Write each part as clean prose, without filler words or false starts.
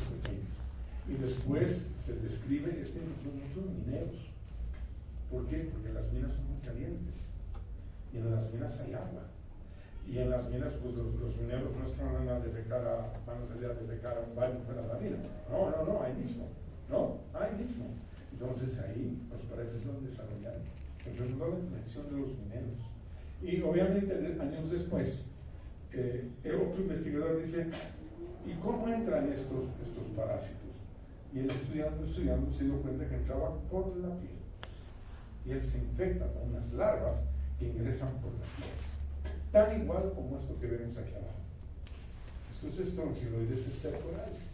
pequeños. Y después se describe esta infección mucho en mineros. ¿Por qué? Porque las minas son muy calientes. Y en las minas hay agua. Y en las minas, pues los mineros no es que van a salir a defecar a un baño fuera de la mina. No, ahí mismo. Ahí mismo. Entonces ahí, pues para eso es donde desarrollaron. Entonces, no la infección de los mineros. Y obviamente, años después, el otro investigador dice, ¿y cómo entran estos parásitos? Y él estudiando, se dio cuenta que entraban por la piel. Y él se infecta con unas larvas que ingresan por la piel. Tan igual como esto que vemos aquí abajo. Esto es Strongyloides estercoralis.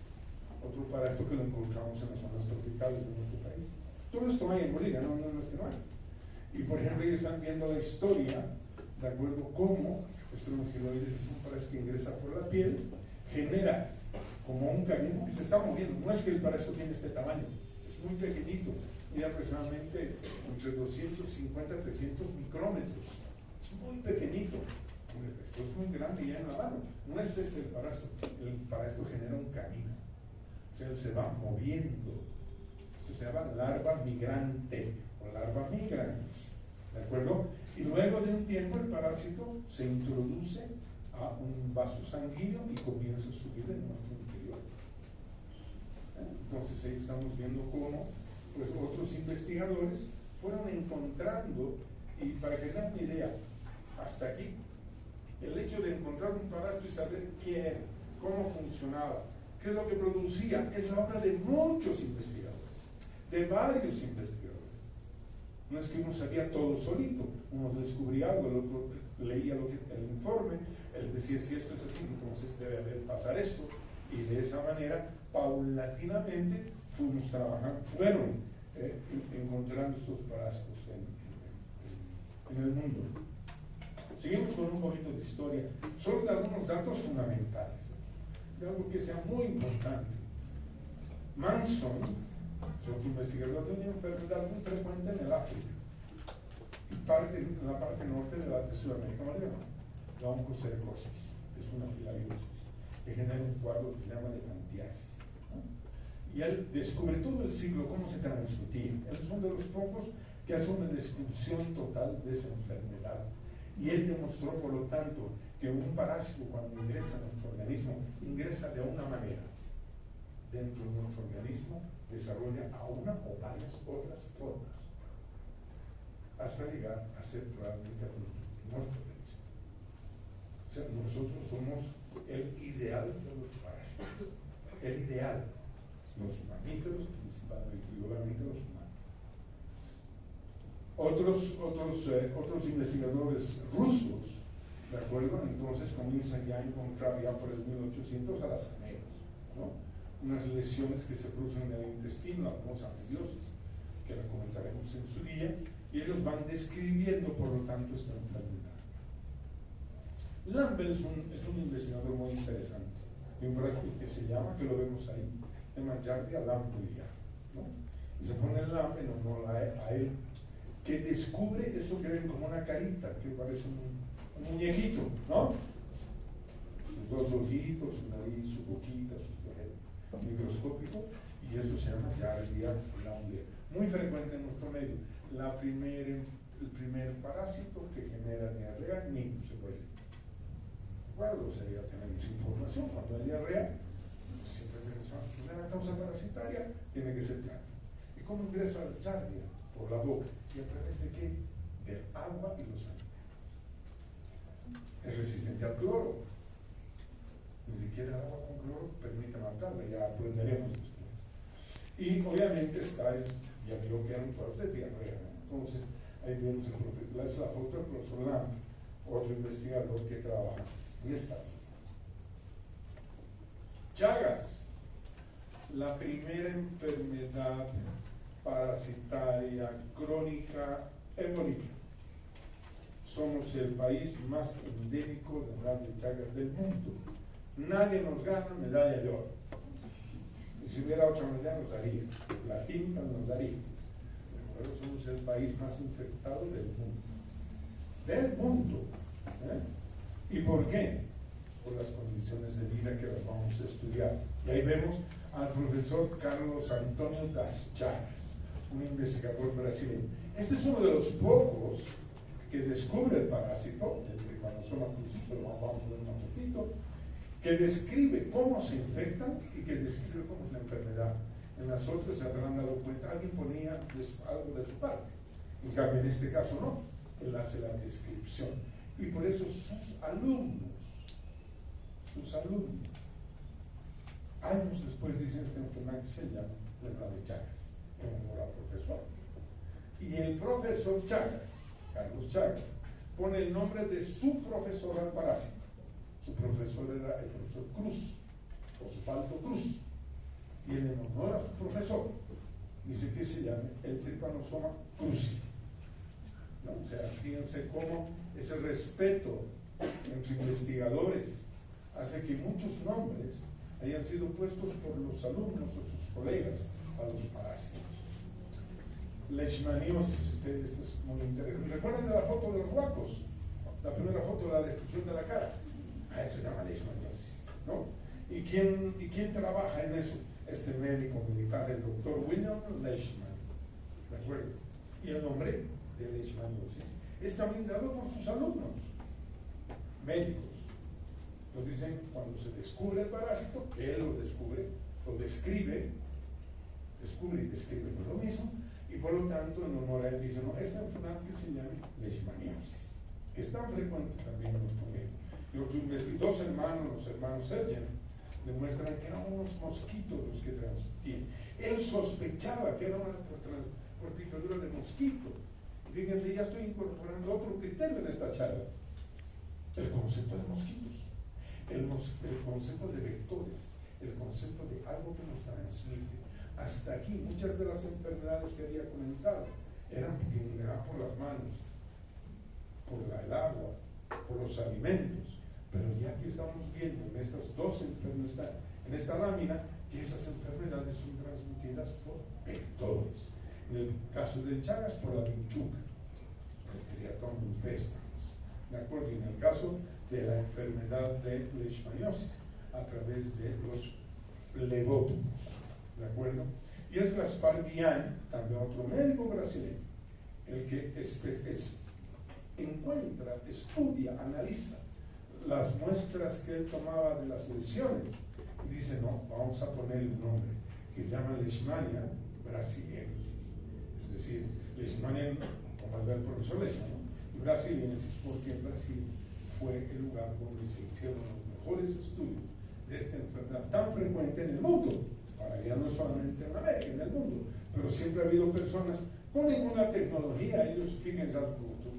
Otro parásito que lo encontramos en las zonas tropicales de nuestro país. Todo esto hay en Bolivia, no es que no hay. Y por ejemplo, ellos están viendo la historia, de acuerdo cómo Strongyloides es un parásito que ingresa por la piel, genera como un cañón que se está moviendo. No es que el parásito tiene este tamaño, es muy pequeñito, mide aproximadamente entre 250 a 300 micrómetros. Es muy pequeñito. Esto es muy grande ya en la mano. No es el parásito genera un camino. O sea, él se va moviendo. Esto se llama larva migrante o larva migrans. ¿De acuerdo? Y luego de un tiempo el parásito se introduce a un vaso sanguíneo y comienza a subir en nuestro interior. Entonces ahí estamos viendo cómo pues, otros investigadores fueron encontrando, y para que tengan una idea, hasta aquí, el hecho de encontrar un parásito y saber qué era, cómo funcionaba, qué es lo que producía, es la obra de muchos investigadores, de varios investigadores. No es que uno sabía todo solito, uno descubría algo, el otro leía el informe, él decía si esto es así, entonces debe pasar esto, y de esa manera, paulatinamente, fueron encontrando estos parásitos en el mundo. Seguimos con un poquito de historia, solo de algunos datos fundamentales, de algo que sea muy importante. Manson, otro investigador de una enfermedad muy frecuente en el África, en la parte norte de Sudamérica, la oncocercosis, es una filariasis que genera un cuadro que se llama de cantiasis. Y él descubre todo el siglo cómo se transmitía. Él es uno de los pocos que hace una descripción total de esa enfermedad. Y él demostró, por lo tanto, que un parásito cuando ingresa a nuestro organismo, ingresa de una manera. Dentro de nuestro organismo desarrolla a una o varias otras formas, hasta llegar a ser realmente nuestro organismo. O sea, nosotros somos el ideal de los parásitos. El ideal. Los mamíferos, principalmente, y obviamente los humanos. Otros investigadores rusos, ¿de acuerdo? Entonces comienzan ya a encontrar ya por el 1800 a las amebias, ¿no? Unas lesiones que se producen en el intestino, la famosa amebiosis, que la comentaremos en su día, y ellos van describiendo, por lo tanto, esta enfermedad. Lambert es un investigador muy interesante, de un parásito que se llama, que lo vemos ahí, Hemangiardia lampulia, ¿no? Y se pone el lamp en honor a él, que descubre eso que ven como una carita, que parece un muñequito, ¿no? Sus dos ojitos, su nariz, su boquita, su microscópico, y eso se llama Giardia lampulia. Muy frecuente en nuestro medio. El primer parásito que genera diarrea en niños, se puede. Bueno, o sea, ya tenemos información. Cuando hay diarrea, siempre pensamos que la causa parasitaria tiene que ser Giardia. ¿Y cómo ingresa la Giardia? Por la boca. ¿Y a través de qué? Del agua y los animales. Es resistente al cloro. Ni siquiera el agua con cloro permite matarla, ya aprenderemos después. Y obviamente ya vio que eran todas de diarrea, ¿no? Entonces, ahí vemos la foto del profesor Lamb, otro investigador que trabaja en esta línea. Chagas, la primera enfermedad parasitaria crónica en Bolivia. Somos el país más endémico de enfermedad de Chagas del mundo. Nadie nos gana medalla de oro. Y si hubiera otra medalla nos daría. La química nos daría. Pero somos el país más infectado del mundo. Del mundo. ¿Y por qué? Por las condiciones de vida que las vamos a estudiar. Y ahí vemos al profesor Carlos Antonio das Chagas, un investigador brasileño. Este es uno de los pocos que descubre el parásito, el Trypanosoma cruzi, lo vamos a ver un poquito, que describe cómo se infectan y que describe cómo es la enfermedad. En las otras se habrán dado cuenta, alguien ponía algo de su parte. En cambio, en este caso no, él hace la descripción. Y por eso sus alumnos, años después dicen esta enfermedad que se llama la enfermedad de Chagas, en honor al profesor. Y el profesor Chagas, Carlos Chagas, pone el nombre de su profesor al parásito. Su profesor era el profesor Cruz, Osvaldo Cruz. Y él, en honor a su profesor, dice que se llame el Trypanosoma cruzi. ¿No? O sea, fíjense cómo ese respeto entre investigadores hace que muchos nombres hayan sido puestos por los alumnos o sus colegas a los parásitos. Leishmaniosis, esto es muy interesante. ¿Recuerdan de la foto de los huacos? La primera foto de la destrucción de la cara. Eso se llama leishmaniosis, ¿no? ¿Y quién trabaja en eso? Este médico militar, el doctor William Leishman, ¿de acuerdo? Y el nombre de leishmaniosis es también dado por sus alumnos médicos. Nos dicen, cuando se descubre el parásito, él lo descubre, lo describe, descubre y describe lo mismo, y por lo tanto, en honor a él dice, no, esta enfermedad que se llama leishmaniosis, que es tan frecuente también en los colegios. Y dos hermanos, los hermanos Sergen, demuestran que eran unos mosquitos los que transmitían. Él sospechaba que era una por picadura de mosquito. Fíjense, ya estoy incorporando otro criterio en esta charla. El concepto de mosquitos, el concepto de vectores, el concepto de algo que nos transmite. Hasta aquí, muchas de las enfermedades que había comentado eran por las manos, por el agua, por los alimentos. Pero ya que estamos viendo en estas dos enfermedades, en esta lámina, que esas enfermedades son transmitidas por vectores. En el caso del Chagas, por la vinchuca, el Teriaton infestans, ¿de acuerdo? Y en el caso de la enfermedad de leishmaniosis, a través de los levótomos, ¿de acuerdo? Y es Gaspar Vian, también otro médico brasileño, el que encuentra, estudia, analiza las muestras que él tomaba de las lesiones y dice, no, vamos a poner el nombre que se llama Leishmania brasiliensis, es decir, Leishmania, como el del profesor Leishman, ¿no? Y brasiliensis porque en Brasil fue el lugar donde se hicieron los mejores estudios de esta enfermedad tan frecuente en el mundo. Ahora ya no solamente en América, en el mundo, pero siempre ha habido personas con ninguna tecnología. Ellos, fíjense,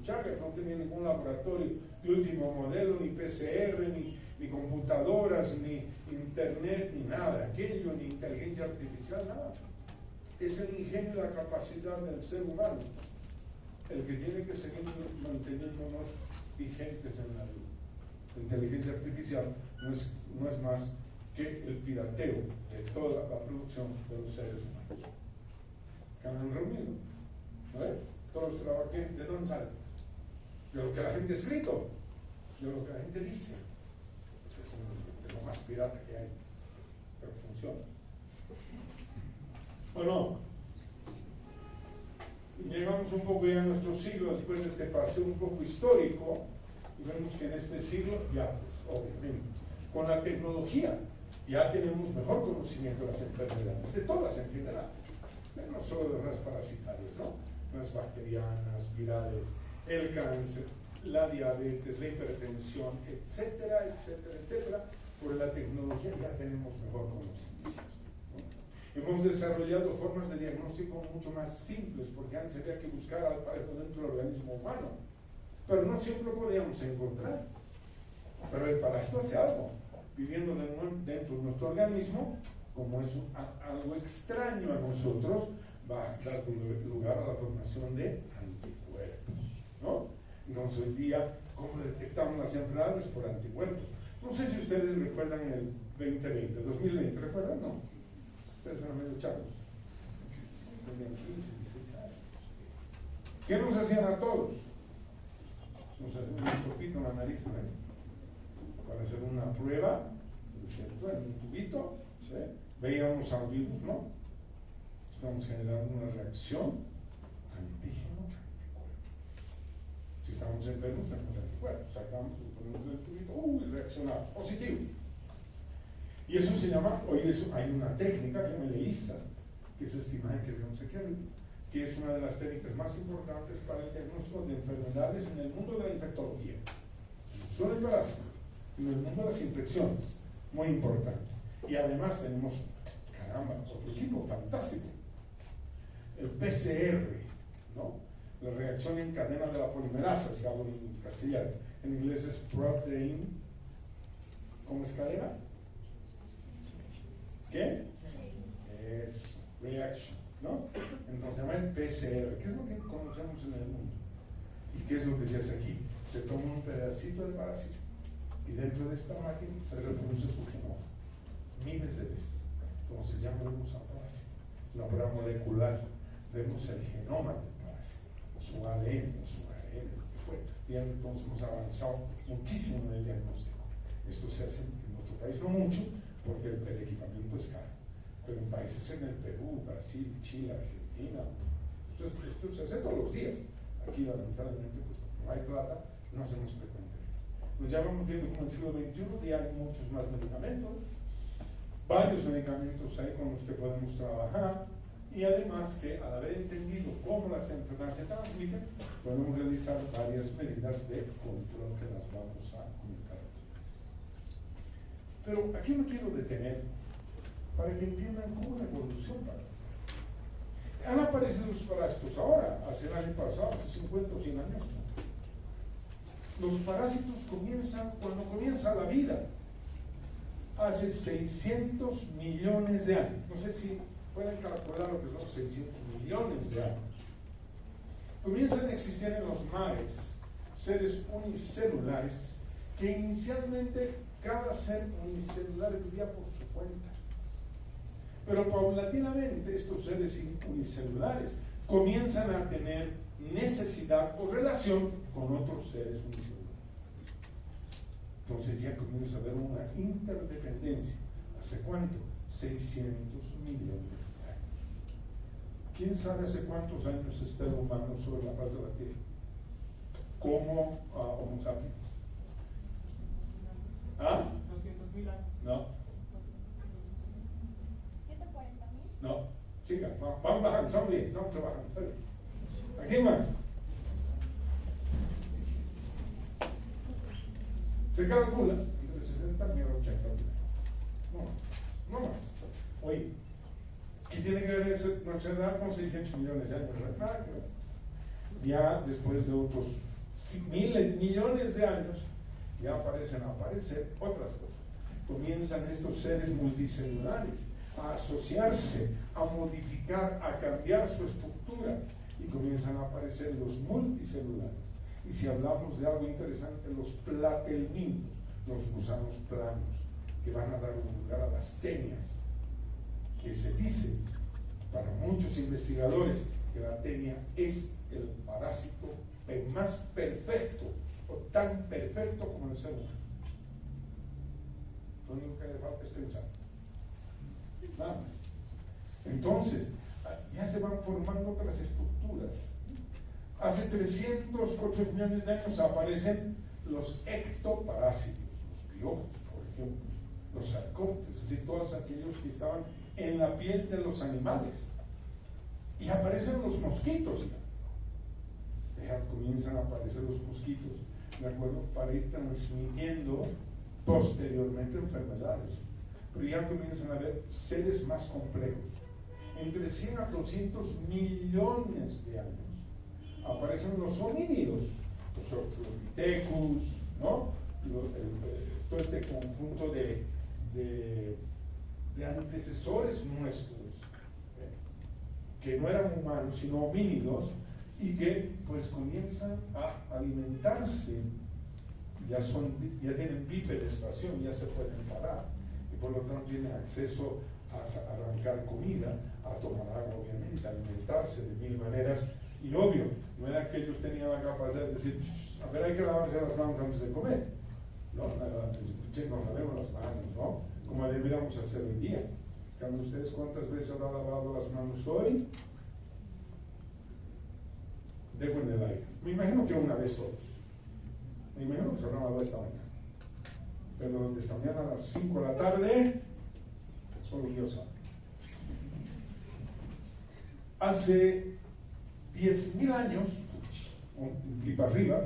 Chagas no tenía ningún laboratorio de último modelo, ni PCR, ni computadoras, ni internet, ni nada, aquello, ni inteligencia artificial, nada. Es el ingenio y la capacidad del ser humano el que tiene que seguir manteniéndonos vigentes en la vida. La inteligencia artificial no es más que el pirateo de toda la producción de los seres humanos que han reunido. ¿Vale? Todos los trabajos, ¿de dónde salen? De lo que la gente ha escrito, de lo que la gente dice. Pues es lo más pirata que hay, pero funciona. Bueno, llegamos un poco ya a nuestro siglo después de este paseo un poco histórico y vemos que en este siglo ya, pues, obviamente, con la tecnología ya tenemos mejor conocimiento de las enfermedades, de todas en general, no solo de las parasitarias, ¿no? Las bacterianas, virales, el cáncer, la diabetes, la hipertensión, etcétera, etcétera, etcétera. Por la tecnología ya tenemos mejor conocimiento, ¿no? Hemos desarrollado formas de diagnóstico mucho más simples, porque antes había que buscar al parásito dentro del organismo humano, pero no siempre lo podíamos encontrar. Pero el parásito hace algo, viviendo dentro de nuestro organismo, como es algo extraño a nosotros, va a dar lugar a la formación de anticuerpos, ¿no? Entonces hoy día, ¿cómo detectamos las enfermedades? Por anticuerpos. No sé si ustedes recuerdan el 2020, 2020, ¿recuerdan? No. Ustedes eran medio chavos. Tenían 15, 16 años. ¿Qué nos hacían a todos? Nos hacían un sopito en la nariz, ¿no? Para hacer una prueba, bueno, un tubito, Veíamos al virus, ¿no? Estamos generando una reacción antígeno-anticuerpo. Si estamos enfermos, tenemos anticuerpos. Sacamos, lo ponemos en el tubito, reacciona positivo. Y eso se llama, hay una técnica que me leísta, que es esta imagen que vemos aquí arriba, que es una de las técnicas más importantes para el diagnóstico de enfermedades en el mundo de la infectología. No solo el parásito, sino el mundo de las infecciones. Muy importante. Y además tenemos, caramba, otro equipo fantástico. El PCR, ¿no? La reacción en cadena de la polimerasa, si hablo en castellano. En inglés es protein, ¿cómo es cadena? ¿Qué? Es reaction, ¿no? Entonces se llama el PCR, que es lo que conocemos en el mundo. ¿Y qué es lo que se hace aquí? Se toma un pedacito del parásito y dentro de esta máquina se reproduce su genoma miles de veces. Entonces ya vemos al parásito. Una prueba molecular, vemos el genoma del parásito, o su ADN, o su ARN, lo que fue. Y entonces hemos avanzado muchísimo en el diagnóstico. Esto se hace en nuestro país, no mucho, porque el equipamiento es caro. Pero en países en el Perú, Brasil, Chile, Argentina, esto se hace todos los días. Aquí lamentablemente pues, no hay plata, no hacemos frecuente. Pues ya vamos viendo como en el siglo XXI ya hay muchos más medicamentos, varios medicamentos ahí con los que podemos trabajar, y además que al haber entendido cómo las enfermedades se transmiten, podemos realizar varias medidas de control que las vamos a comunicar. Pero aquí no quiero detener para que entiendan cómo la evolución parásita. Han aparecido los parásitos ahora, hace el año pasado, hace 50 o 100 años. Los parásitos comienzan cuando comienza la vida, hace 600 millones de años. No sé si pueden calcular lo que son 600 millones de años. Comienzan a existir en los mares seres unicelulares que inicialmente cada ser unicelular vivía por su cuenta. Pero paulatinamente estos seres unicelulares comienzan a tener necesidad o relación con otros seres unicelulares. Entonces ya comienza a haber una interdependencia. ¿Hace cuánto? 600 millones de años. ¿Quién sabe hace cuántos años está el humano sobre la faz de la Tierra? ¿Cómo Homo sapiens? ¿Ah? 200.000 años. No. 140.000. No. Siga, vamos bajando, estamos bien, estamos trabajando. ¿Está bien? ¿A quién más? Se calcula entre 60.000 y 80.000. No más. No más. Oye, ¿qué tiene que ver nuestra edad con 600 millones de años? Nada que ver. Ya después de otros miles, millones de años, ya aparecen a aparecer otras cosas. Comienzan estos seres multicelulares a asociarse, a modificar, a cambiar su estructura, y comienzan a aparecer los multicelulares. Y si hablamos de algo interesante, los platelminos, los gusanos planos, que van a dar lugar a las tenias, que se dice para muchos investigadores que la tenia es el parásito más perfecto, o tan perfecto como el ser humano. Lo único que le falta es pensar. Nada más. Entonces, ya se van formando otras estructuras. Hace 308 millones de años aparecen los ectoparásitos, los piojos, por ejemplo, los sarcópteros, es decir, todos aquellos que estaban en la piel de los animales. Y aparecen los mosquitos. Ya comienzan a aparecer los mosquitos, ¿de acuerdo? Para ir transmitiendo posteriormente enfermedades. Pero ya comienzan a haber seres más complejos. Entre 100 a 200 millones de años aparecen los homínidos, los Australopithecus, ¿no? Todo este conjunto de antecesores nuestros, que no eran humanos, sino homínidos, y que pues comienzan a alimentarse, ya tienen bipedestación, ya se pueden parar, y por lo tanto tienen acceso a arrancar comida, a tomar agua, obviamente, a alimentarse de mil maneras. Y obvio, no era que ellos tenían la capacidad de decir, a ver, hay que lavarse las manos antes de comer. No, nos lavemos las manos, ¿no? Como deberíamos hacer hoy día. Díganme ustedes cuántas veces habrán lavado las manos hoy. Dejo en el aire. Me imagino que una vez todos. Me imagino que se habrán lavado esta mañana. Pero esta mañana a las 5 de la tarde, solo Dios sabe. Hace 10.000 años, y para arriba,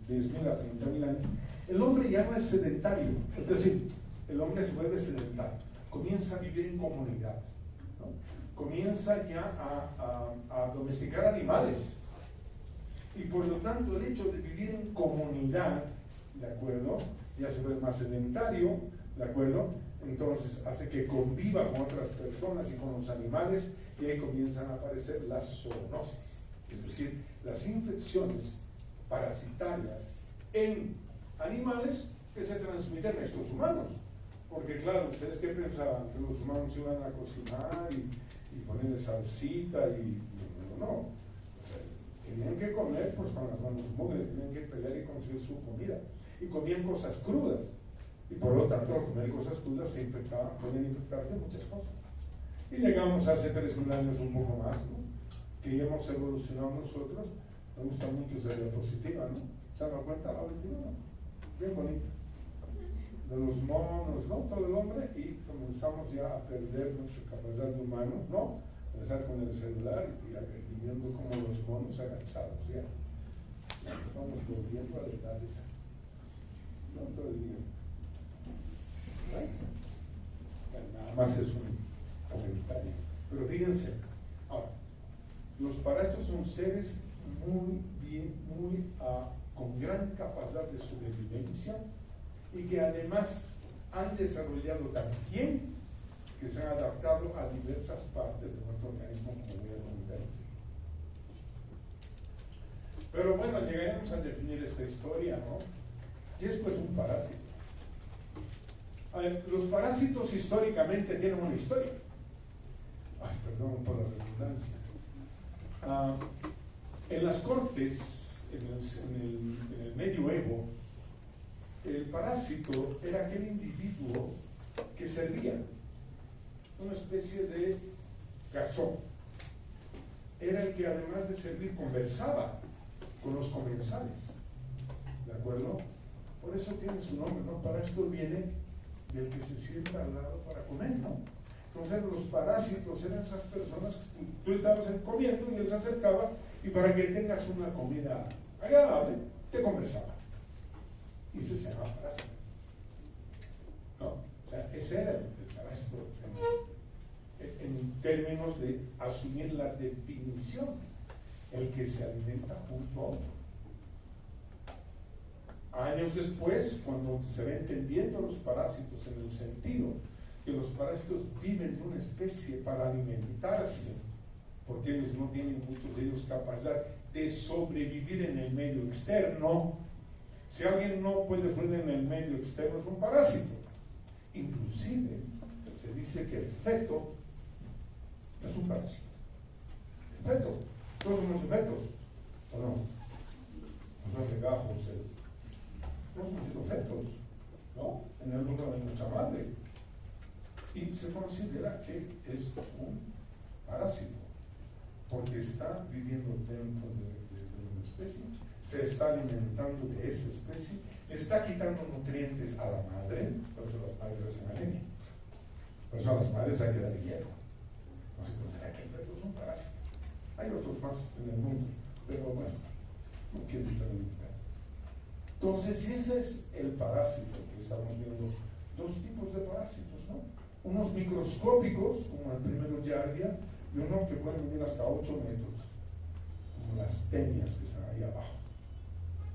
10.000 a 30.000 años, el hombre ya no es sedentario. Es decir, el hombre se vuelve sedentario. Comienza a vivir en comunidad, ¿no? Comienza ya a domesticar animales. Y por lo tanto, el hecho de vivir en comunidad, ¿de acuerdo? Ya se vuelve más sedentario, ¿de acuerdo? Entonces hace que conviva con otras personas y con los animales, y ahí comienzan a aparecer las zoonosis, es decir, las infecciones parasitarias en animales que se transmiten a estos humanos. Porque claro, ¿ustedes qué pensaban? Que los humanos iban a cocinar y ponerle salsita y no. O sea, tenían que comer pues con las manos mugres, tenían que pelear y conseguir su comida. Y comían cosas crudas. Y por lo tanto, al comer cosas crudas se infectaban, podían infectarse de muchas cosas. Y llegamos hace 3.000 años un poco más, ¿no? Que ya hemos evolucionado nosotros. Me gusta mucho esa diapositiva, ¿no? ¿Se han dado cuenta la última? ¿No? Bien bonita. De los monos, ¿no? Todo el hombre, y comenzamos ya a perder nuestra capacidad de humano, ¿no? Empezar con el celular y viviendo como los monos agachados, ya. Estamos volviendo a la edad esa. No todo el día. ¿Right? Nada más es un comentario. Pero fíjense, ahora, los parásitos son seres con gran capacidad de sobrevivencia y que además han desarrollado también que se han adaptado a diversas partes de nuestro organismo, como voy a comentar enseguida. Pero bueno, llegaremos a definir esta historia, ¿no? ¿Qué es pues un parásito? A ver, los parásitos históricamente tienen una historia. Ay, perdón por la redundancia. En las cortes, en el medioevo, el parásito era aquel individuo que servía, una especie de garzón. Era el que además de servir conversaba con los comensales, ¿de acuerdo? Por eso tiene su nombre, ¿no? Parásito viene del que se sienta al lado para comer, ¿no? Entonces los parásitos eran esas personas que tú estabas comiendo y él se acercaba y para que tengas una comida agradable, te conversaba. Y ese se llama parásito. No, o sea, ese era el parásito en términos de asumir la definición, el que se alimenta junto a otro. Años después, cuando se ven entendiendo los parásitos en el sentido que los parásitos viven de una especie para alimentarse, porque ellos no tienen, muchos de ellos, capacidad de sobrevivir en el medio externo. Si alguien no puede vivir en el medio externo, es un parásito. Inclusive, se dice que el feto es un parásito. El feto, todos somos fetos, ¿o no? No son regajos, todos hemos sido fetos, ¿no? En el mundo de nuestra madre. Y se considera que es un parásito, porque está viviendo dentro de una especie, se está alimentando de esa especie, está quitando nutrientes a la madre, por eso las madres hacen anemia. Por eso a las madres hay que darle hierro. No se considera que el feto es un parásito. Hay otros más en el mundo, pero bueno, no quiero interrumpir. Entonces, ese es el parásito que estamos viendo. Dos tipos de parásitos, ¿no? Unos microscópicos, como el primero Giardia, y uno que puede medir hasta 8 metros, como las tenias que están ahí abajo.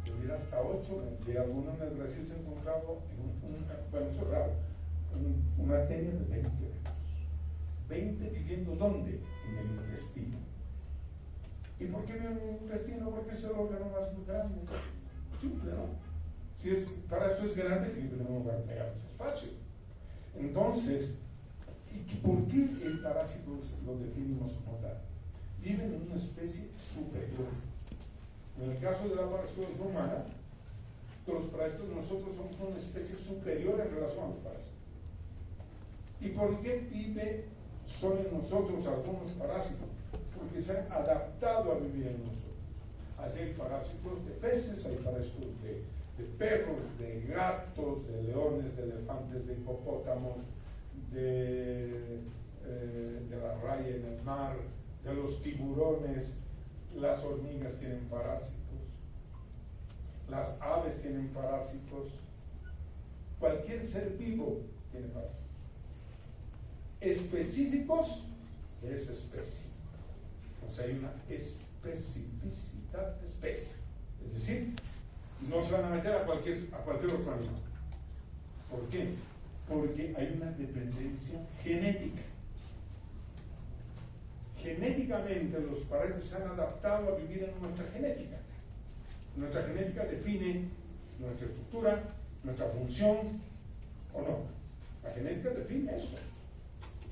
Medir hasta 8, de alguno en el Brasil se ha encontrado, bueno, eso es raro, una tenia de 20 metros. 20 viviendo ¿dónde? En el intestino. ¿Y por qué vive en el intestino? Porque es el órgano más grande. Simple, ¿no? Si es, para esto es grande, tiene que tener un lugar pegado ese espacio. Entonces, ¿por qué el parásito lo definimos como tal? Viven en una especie superior. En el caso de la parasitología humana, los parásitos, nosotros somos una especie superior en relación a los parásitos. ¿Y por qué vive son en nosotros algunos parásitos, porque se han adaptado a vivir en nosotros. Así hay parásitos de peces, hay parásitos de perros, de gatos, de leones, de elefantes, de hipopótamos, de la raya en el mar, de los tiburones. Las hormigas tienen parásitos, las aves tienen parásitos, cualquier ser vivo tiene parásitos. Específicos es especie, o sea, hay una especificidad de especie, es decir, no se van a meter a cualquier otro animal. ¿Por qué? Porque hay una dependencia genética. Genéticamente los parásitos se han adaptado a vivir en nuestra genética. Nuestra genética define nuestra estructura, nuestra función, ¿o no? La genética define eso.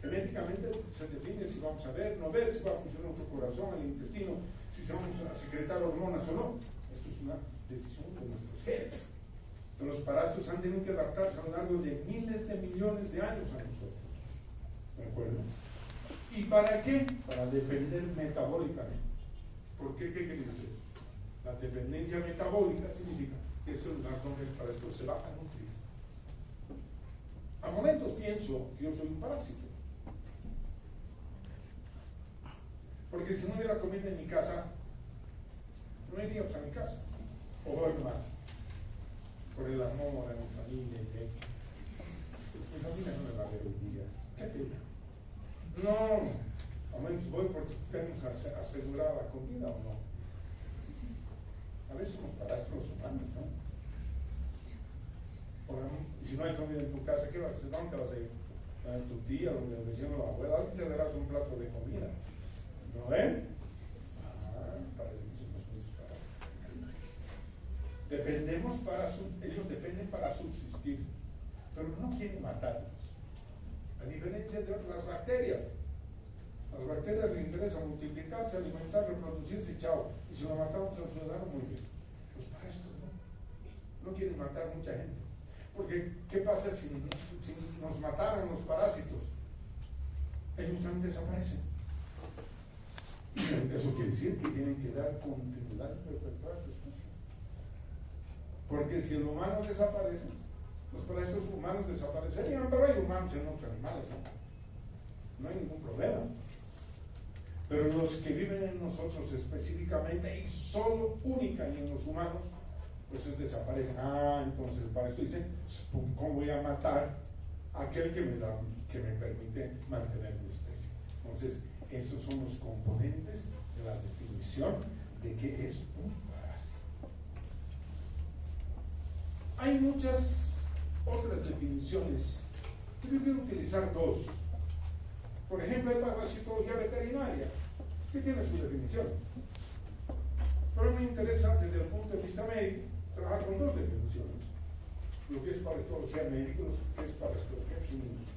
Genéticamente se define si vamos a ver, no ver, si va a funcionar nuestro corazón, el intestino, si se vamos a secretar hormonas o no. Eso es una decisión de nuestros genes. Los parásitos han tenido que adaptarse a lo largo de miles de millones de años a nosotros. ¿De acuerdo? ¿Y para qué? Para depender metabólicamente. ¿Por qué? ¿Qué quiere decir eso? La dependencia metabólica significa que es el lugar donde el parásito se va a nutrir. A momentos pienso que yo soy un parásito. Porque si no hubiera comida en mi casa, no iríamos a mi casa. O voy más. Por el amor a mi familia. Mi familia no me va a ver un día. ¿Qué pena? No, a menos voy porque tenemos asegurada la comida o no. A veces somos parásitos humanos, ¿no? Si no hay comida en tu casa, ¿qué vas a hacer? ¿Dónde vas a ir? ¿A tu tía, donde el vecino, la abuela? Alguien te darás un plato de comida. ¿No ven? Parece que somos muchos parásitos. Ellos dependen para subsistir, pero no quieren matarnos. A diferencia de las bacterias. Las bacterias les interesa multiplicarse, alimentar, reproducirse y chao. Y si lo matamos al ciudadano, muy bien. Los parásitos no quieren matar mucha gente. Porque, ¿qué pasa si nos mataran los parásitos? Ellos también desaparecen. Eso quiere decir que tienen que dar continuidad y perpetuar su especie. Porque si el humano desaparece, los parásitos humanos desaparecerían, pero hay humanos en otros animales, no hay ningún problema. Pero los que viven en nosotros específicamente y solo única y en los humanos, pues esos desaparecen. Entonces el parásito dice, ¿cómo voy a matar a aquel que me permite mantener mi especie? Entonces, esos son los componentes de la definición de qué es un parásito. Hay muchas otras definiciones, pero yo quiero utilizar dos. Por ejemplo, hay parasitología veterinaria, que tiene su definición. Pero me interesa, desde el punto de vista médico, trabajar con dos definiciones. Lo que es parasitología médica y lo que es parasitología clínica.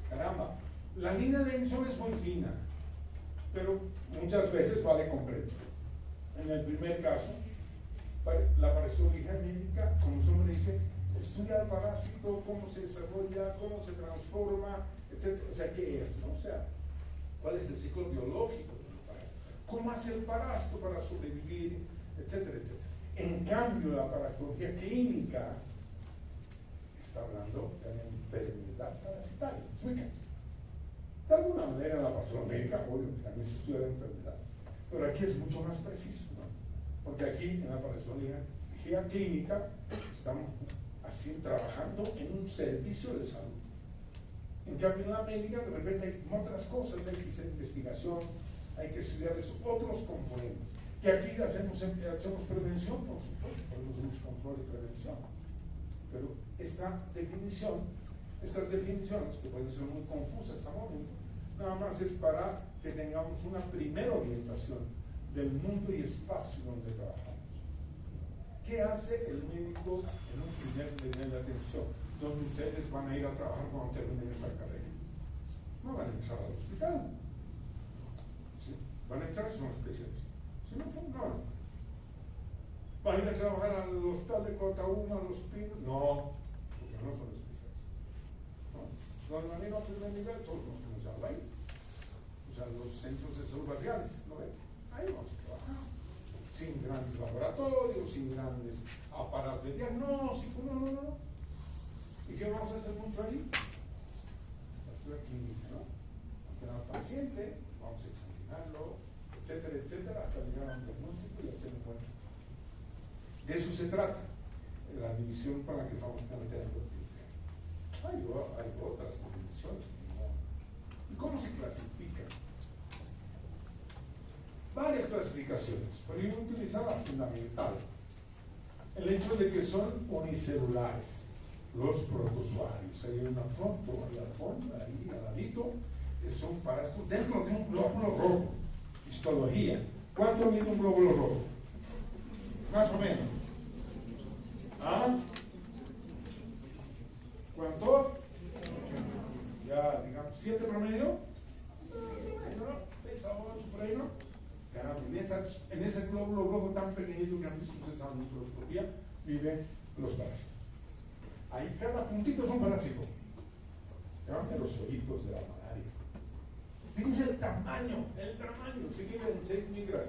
Caramba, la línea de emisión es muy fina, pero muchas veces vale completo. En el primer caso, la parasitología médica, como su nombre dice, estudia el parásito, cómo se desarrolla, cómo se transforma, etc. O sea, ¿qué es? ¿No? O sea, ¿cuál es el ciclo biológico del parásito? ¿Cómo hace el parásito para sobrevivir? Etcétera, etcétera. En cambio, la parasitología clínica está hablando de la enfermedad parasitaria. ¿Explica? De alguna manera, la parasitología médica, obvio, también se estudia la enfermedad. Pero aquí es mucho más preciso, ¿no? Porque aquí, en la parasitología clínica, estamos así trabajando en un servicio de salud. En cambio, en la médica, de repente hay otras cosas, hay que hacer investigación, hay que estudiar esos otros componentes. Que aquí hacemos prevención, por supuesto, podemos control y prevención. Pero estas definiciones, que pueden ser muy confusas a momento, nada más es para que tengamos una primera orientación del mundo y espacio donde trabajamos. ¿Qué hace el médico en un primer nivel de atención, donde ustedes van a ir a trabajar cuando terminen esta carrera? No van a entrar al hospital. ¿Sí? Van a entrar, son especialistas. Si no son, no. ¿Van a ir a trabajar al hospital de Cotaúma, a los Pinos? No, porque no son especialistas. No Don Marino, primer nivel, todos hemos comenzado ahí. O sea, los centros de salud barriales, ¿no ven? Ahí vamos a trabajar. Sin grandes laboratorios, sin grandes aparatos de diagnóstico, no. ¿Y qué vamos a hacer mucho ahí? La clínica, ¿no? Vamos a tener al paciente, vamos a examinarlo, etcétera, hasta llegar a un diagnóstico y hacer un buen. De eso se trata, la división con la que estamos planteando. Hay otras divisiones, ¿no? ¿Y cómo se clasifican? Varias clasificaciones, pero yo voy a utilizar la fundamental. El hecho de que son unicelulares, los protozoarios. Hay una foto ahí al ladito, que son parásitos dentro de un glóbulo rojo. Histología. ¿Cuánto mide un glóbulo rojo? Más o menos. ¿Ah? ¿Cuánto? Ya, digamos, 7 promedio. ¿No? 6 a 8 por ahí, ¿no? En ese glóbulo rojo tan pequeñito que han visto ustedes en la microscopía, viven los parásitos. Ahí cada puntito es un parásito. Llaman aerosolitos de la malaria. Fíjense el tamaño, se vive en 6 micras,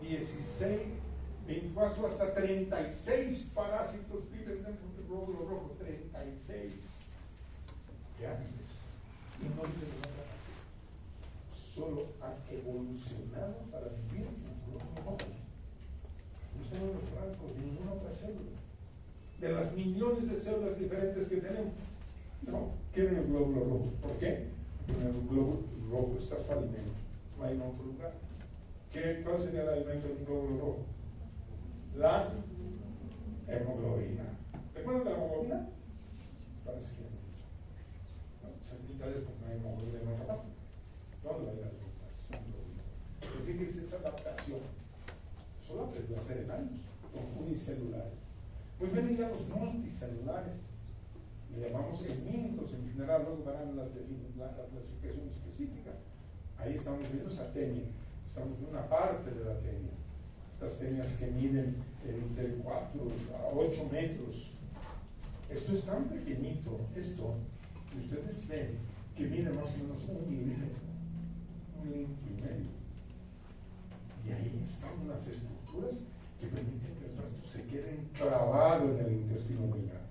16, 24 hasta 36 parásitos viven dentro del glóbulo rojo, 36. Grandes. Y no viven en otra parte. Solo han evolucionado para vivir en los glóbulos rojos. No están en los blancos de ninguna otra célula. De las millones de células diferentes que tenemos. No, quieren el glóbulo rojo. ¿Por qué? Porque en el glóbulo rojo está su alimento. No hay en otro lugar. ¿Cuál sería el alimento del glóbulo rojo? La hemoglobina. ¿Recuerdan de la hemoglobina? Parece que no. Tal vez porque no hay hemoglobina en otra parte. ¿Dónde va a ir la hemoglobina? Pero fíjense esa adaptación. Solo aprendió a hacer en años. Los unicelulares. Pues ven ya los multicelulares, le llamamos segmentos en general, luego verán la clasificación específica. Ahí estamos viendo esa tenia, estamos viendo una parte de la tenia. Estas tenias que miden entre 4 a 8 metros. Esto es tan pequeñito, y ustedes ven que mide más o menos 1 milímetro, 1,5 milímetros. Y ahí están unas estructuras que permiten que el parto se quede enclavado en el intestino delgado.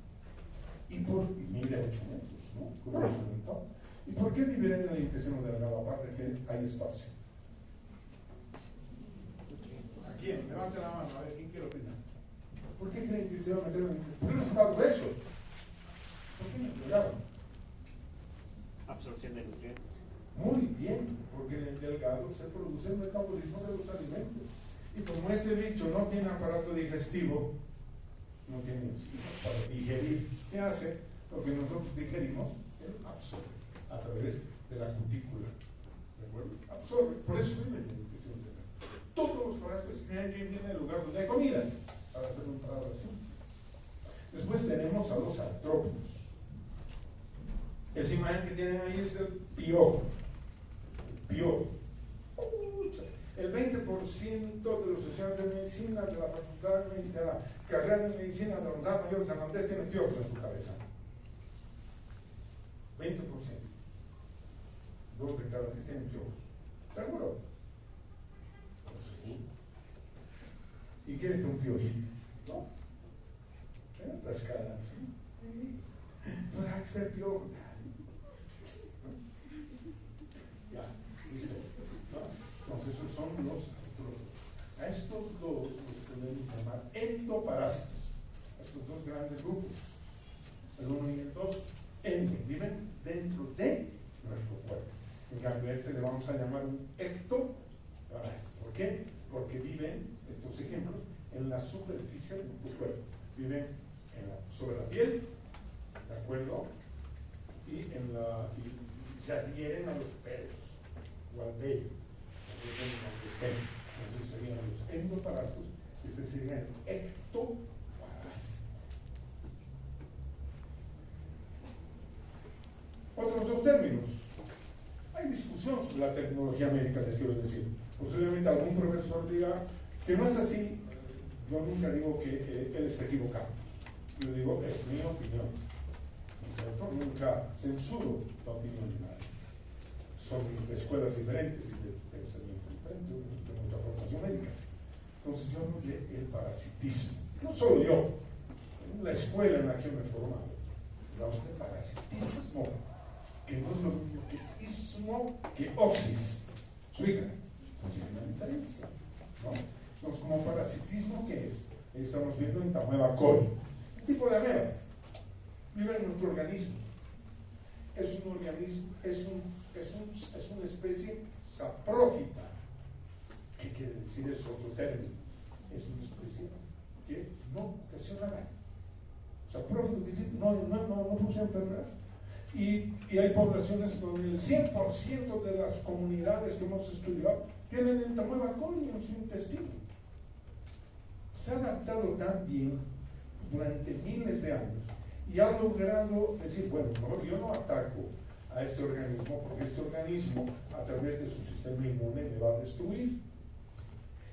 Y mide 8 metros, ¿no? ¿Y por qué vivir en el intestino delgado aparte que hay espacio? ¿A quién? Levante la mano, a ver quién quiere opinar. ¿Por qué creen que se va a meter en el intestino? ¿Por qué no está grueso? ¿Por qué no es delgado? Absorción de nutrientes. Muy bien, porque en el delgado se produce el metabolismo de los alimentos. Y como este bicho no tiene aparato digestivo, no tiene enzimas para digerir, ¿qué hace? Lo que nosotros digerimos, él absorbe a través de la cutícula. ¿De acuerdo? Absorbe. Por eso vive en el intestino delgado. Todos los parásitos vienen en el lugar donde hay comida, para hacer un parado así. Después tenemos a los artrópodos. Esa imagen que tienen ahí es el piojo. El piojo. El 20% de los estudiantes de medicina de la facultad de la carrera de medicina de la Universidad Mayor de San Andrés tienen piojos en su cabeza. 20%. 2 de cada 10 tienen piojos. ¿Seguro? No seguro. ¿Y qué es un piojito? ¿No? Las caras. No hay que ser piojo. Ya, listo. Entonces esos son los artrópodos. A estos dos los podemos llamar endoparásitos. Estos dos grandes grupos, el 1 y el 2, viven dentro de nuestro cuerpo. En cambio a este le vamos a llamar un ectoparásito. ¿Por qué? Porque viven, estos ejemplos, en la superficie de nuestro cuerpo. Viven sobre la piel, ¿de acuerdo? Y se adhieren a los pelos o al vello. Entonces serían los endoparásitos, este sería el ectoparásito. Otros dos términos. Hay discusión sobre la tecnología médica, les quiero decir. Posiblemente algún profesor diga que no es así. Yo nunca digo que él está equivocado. Yo digo, es mi opinión. ¿cierto? Nunca censuro la opinión de nadie. Son escuelas diferentes y de pensamiento diferente, de nuestra formación médica. Entonces yo hablo del parasitismo. No solo yo, en la escuela en la que me he formado, hablamos de parasitismo, que no es lo mismo que ismo que osis. Suica, consigue una diferencia, ¿no? Entonces, como parasitismo, ¿qué es? Estamos viendo en Tamueva coli. Un tipo de ameba. Vive en nuestro organismo. Es un organismo, es una especie saprófita. ¿Qué quiere decir eso? Otro término. Es una especie que no ocasiona daño. Saprófito quiere decir no funciona enfermedad. Y hay poblaciones donde el 100% de las comunidades que hemos estudiado tienen Entamueva coli en su intestino. Se ha adaptado tan bien durante miles de años y ha logrado decir, bueno, mejor yo no ataco a este organismo porque este organismo a través de su sistema inmune me va a destruir.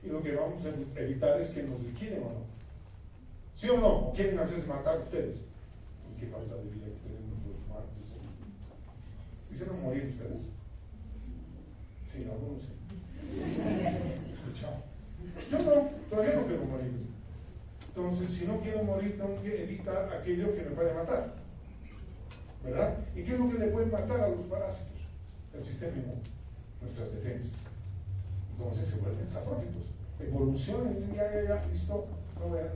Y lo que vamos a evitar es que nos liquiden o no. ¿Sí o no? ¿O quieren hacerse matar ustedes? Pues qué falta de vida que tenemos los martes. ¿Quisieron morir ustedes? Sí, algunos sí. Escuchado. Yo no, todavía no quiero morir. Entonces, si no quiero morir, tengo que evitar aquello que me puede matar. ¿Verdad? ¿Y qué es lo que le puede matar a los parásitos? El sistema inmune, nuestras defensas. Entonces se vuelven saprófitos. Evolucionan, ya, listo.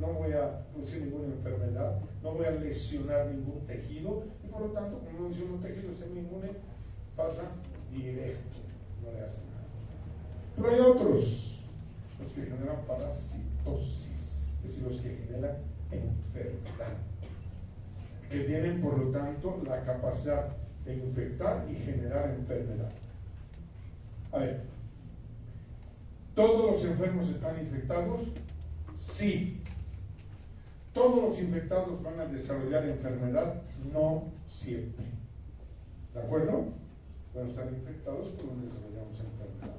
No voy a producir ninguna enfermedad, no voy a lesionar ningún tejido, y por lo tanto, como no lesiono un tejido, el sistema inmune pasa directo, no le hace nada. Pero hay otros, los que generan parasitosis, es decir, los que generan enfermedad, que tienen por lo tanto la capacidad de infectar y generar enfermedad. A ver, ¿todos los enfermos están infectados? Sí. ¿Todos los infectados van a desarrollar enfermedad? No siempre. ¿De acuerdo? Cuando están infectados, pues no desarrollamos enfermedad.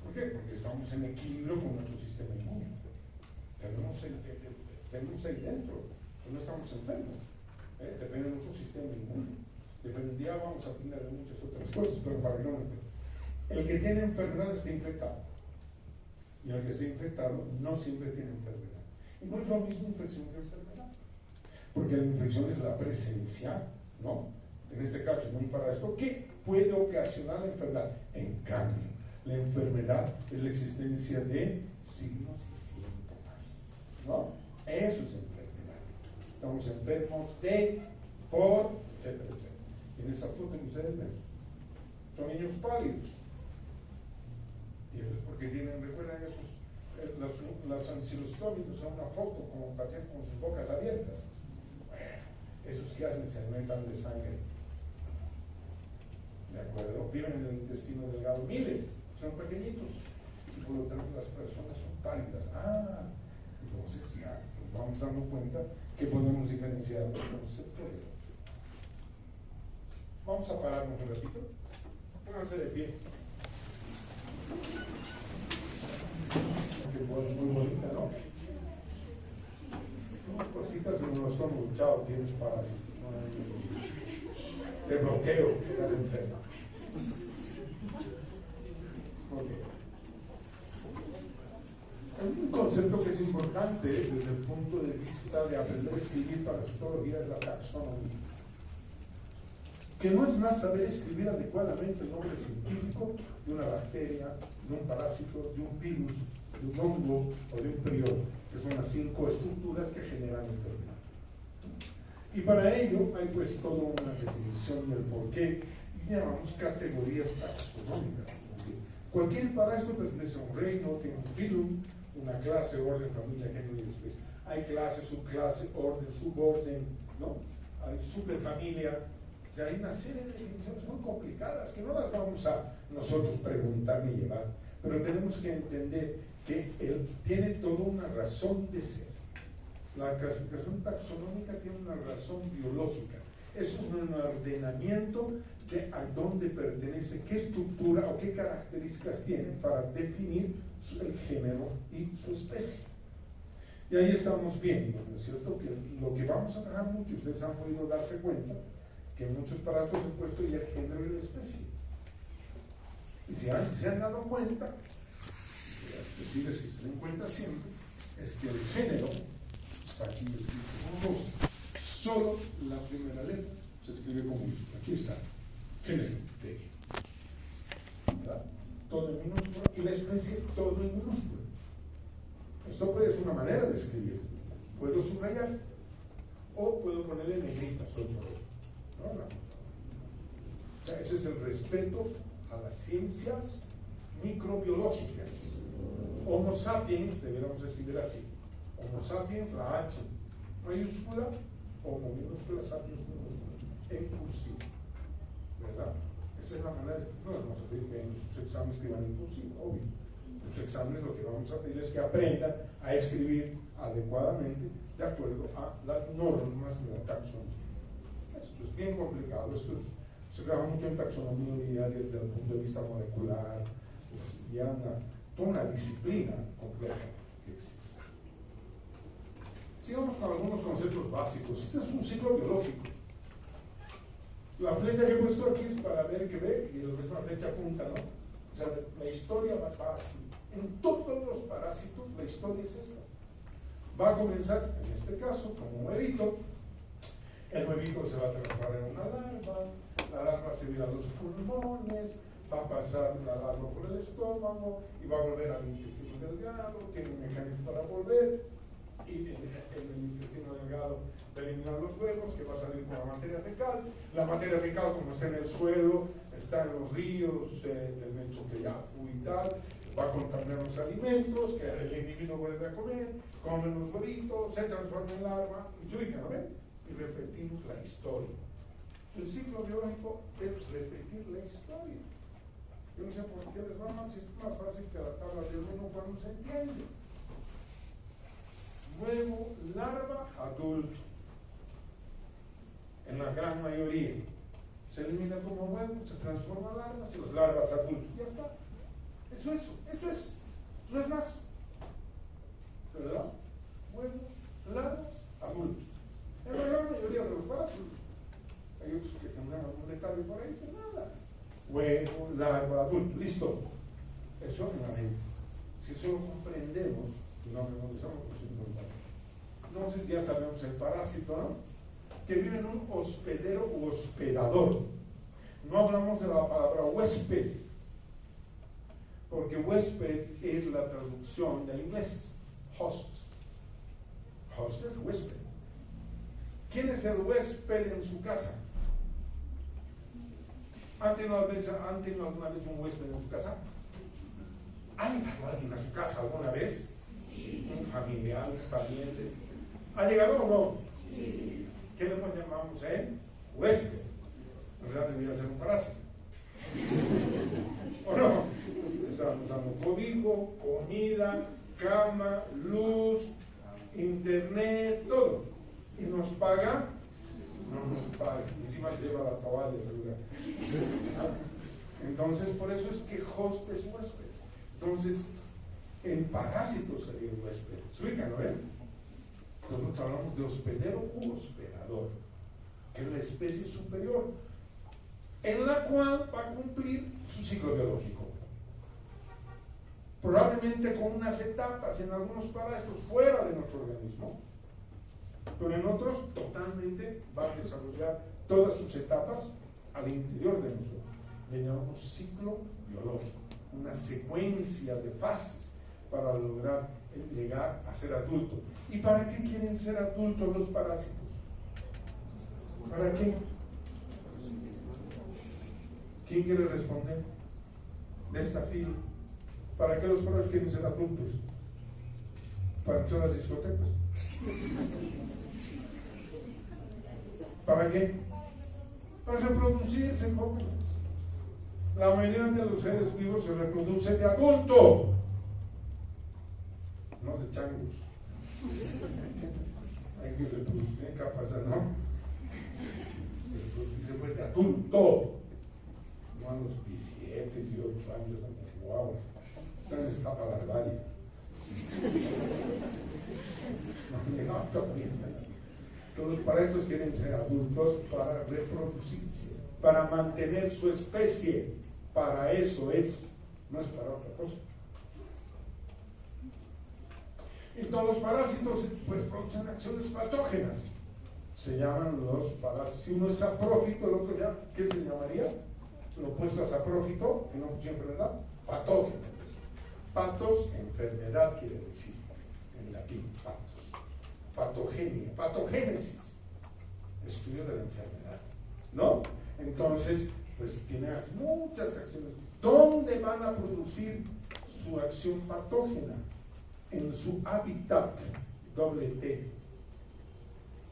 ¿Por qué? Porque estamos en equilibrio con nuestro sistema inmune. Tenemos ahí dentro, no estamos enfermos. Depende de nuestro sistema inmune. Depende, ya vamos a aprender de muchas otras cosas, pero para que no me... El que tiene enfermedad está infectado. Y el que está infectado no siempre tiene enfermedad. Y no es lo mismo infección que enfermedad. Porque la infección es la presencia, ¿no? En este caso, en un parásito, ¿qué puede ocasionar la enfermedad? En cambio, la enfermedad es la existencia de signos y síntomas, ¿no? Eso es enfermedad. Estamos enfermos de, por, etcétera, etcétera. En esa foto que ustedes ven, son niños pálidos. Y eso es porque tienen, recuerdan esos, los ancilostómicos, son una foto como pacientes con sus bocas abiertas. Bueno, esos que hacen se alimentan de sangre. ¿De acuerdo? Viven en el intestino delgado, miles, son pequeñitos. Y por lo tanto las personas son pálidas. Entonces ya nos vamos dando cuenta que podemos diferenciar los conceptos de otros. Vamos a pararnos un ratito. Pónganse de pie. Que muy bonita, ¿no? Unas cositas en los estómago, chao, tienes parásitos. Te bloqueo, estás enferma. Okay. Hay un concepto que es importante desde el punto de vista de aprender a escribir para psicología, es la taxonomía. Que no es más saber escribir adecuadamente el nombre científico de una bacteria, de un parásito, de un virus, de un hongo o de un prion, que son las 5 estructuras que generan enfermedad. Y para ello hay pues toda una definición del porqué y llamamos categorías taxonómicas. Cualquier parásito pertenece a un reino, tiene un filum, una clase, orden, familia, género y especie. Hay clase, subclase, orden, suborden, ¿no? Hay superfamilia. O sea, hay una serie de definiciones muy complicadas que no las vamos a nosotros preguntar ni llevar, pero tenemos que entender que él tiene toda una razón de ser. La clasificación taxonómica tiene una razón biológica, es un ordenamiento de a dónde pertenece, qué estructura o qué características tiene para definir el género y su especie. Y ahí estamos viendo, ¿no es cierto?, que lo que vamos a trabajar mucho, ustedes han podido darse cuenta que en muchos parámetros he puesto ya el género y la especie. Y si se han dado cuenta, decirles que se den cuenta siempre, es que el género está aquí escrito con dos. Solo la primera letra se escribe con minúscula. Aquí está, género, de ¿verdad? Todo en minúscula, y la especie todo en minúscula. Esto puede ser una manera de escribir. Puedo subrayar o puedo ponerle negritas sobre todo. ¿No? O sea, ese es el respeto a las ciencias microbiológicas. Homo sapiens, deberíamos escribir así. Homo sapiens, la H mayúscula, Homo minúscula, sapiens minúscula, en cursivo. ¿Verdad? Esa es la manera. No vamos a pedir que en sus exámenes escriban en cursivo, obvio. En sus exámenes lo que vamos a pedir es que aprendan a escribir adecuadamente de acuerdo a las normas de la taxonomía. Esto es bien complicado. Se trabaja mucho en taxonomía desde el punto de vista molecular. Es ya toda una disciplina compleja que existe. Sigamos con algunos conceptos básicos. Este es un ciclo biológico. La flecha que he puesto aquí es para ver que ve, y lo que es una flecha punta, ¿no? O sea, la historia va así. En todos los parásitos, la historia es esta. Va a comenzar, en este caso, como un huevito. El huevito se va a transformar en una larva. La larva se va a los pulmones. Va a pasar la larva por el estómago y va a volver al intestino delgado. Tiene un mecanismo para volver. Y en el intestino delgado va a eliminar los huevos, que va a salir con la materia fecal. La materia fecal, como está en el suelo, está en los ríos del Mechoqueyapu y tal, va a contaminar los alimentos, que el individuo vuelve a comer, come los huevitos, se transforma en larva, y se ubica, ¿no ven? Y repetimos la historia. El ciclo biológico es repetir la historia. Yo no sé por qué les va más, es más fácil que la tabla del 1 cuando se entiende. Huevo, larva, adulto. En la gran mayoría. Se elimina como huevo, se transforma en larva, se los larvas adultos. Ya está. Eso es. No es más. ¿Verdad? Huevos, larvas, adultos. En la gran mayoría de los parásitos. Hay otros que tendrán algún detalle por ahí, pero nada. Huevo, larva, adulto. Listo. Eso en la mente. Si eso lo comprendemos, no memorizamos, pues es importante. Entonces ya sabemos el parásito, ¿no? Que vive en un hospedero u hospedador. No hablamos de la palabra huésped, porque huésped es la traducción del inglés. Host. Host es huésped. ¿Quién es el huésped en su casa? ¿Han tenido alguna vez un huésped en su casa? ¿Ha llegado alguien a su casa alguna vez? Sí. ¿Un familiar, un pariente? ¿Ha llegado o no? Sí. ¿Qué le llamamos a él? Huésped. En realidad debería ser un parásito. ¿O no? Estamos dando cobijo, comida, cama, luz, internet, todo. ¿Y nos paga? No nos paga. Encima lleva la toalla del lugar. Entonces, por eso es que host es huésped. Entonces, el parásito sería el huésped. ¿Se ubican, no ven? Nosotros hablamos de hospedero u hospedador, que es la especie superior, en la cual va a cumplir su ciclo biológico. Probablemente con unas etapas en algunos parásitos fuera de nuestro organismo, pero en otros totalmente va a desarrollar todas sus etapas al interior de nosotros. Le llamamos ciclo biológico, una secuencia de fases para lograr llegar a ser adulto. ¿Y para qué quieren ser adultos los parásitos? ¿Para qué? ¿Quién quiere responder? De esta fila. ¿Para qué los parásitos quieren ser adultos? ¿Para qué las discotecas? ¿Para qué? Para reproducirse, jóvenes. La mayoría de los seres vivos se reproduce de adulto, no de changos. Hay que reproducir capaz, ¿no? Reproducirse pues de adulto, no a los 17 y 8 años, wow, esta les escapa la barbarie. todavía. Todos para estos quieren ser adultos para reproducirse, para mantener su especie. Para eso es, no es para otra cosa. Y todos los parásitos pues producen acciones patógenas. Se llaman los parásitos. Si uno es saprófito, el otro ya, ¿qué se llamaría? Lo opuesto a saprófito, que no siempre enfermedad, patógeno. Patos, enfermedad quiere decir, en latín, patos. Patogenia, patogénesis, estudio de la enfermedad, ¿no? Entonces, pues tiene muchas acciones. ¿Dónde van a producir su acción patógena? En su hábitat, doble T.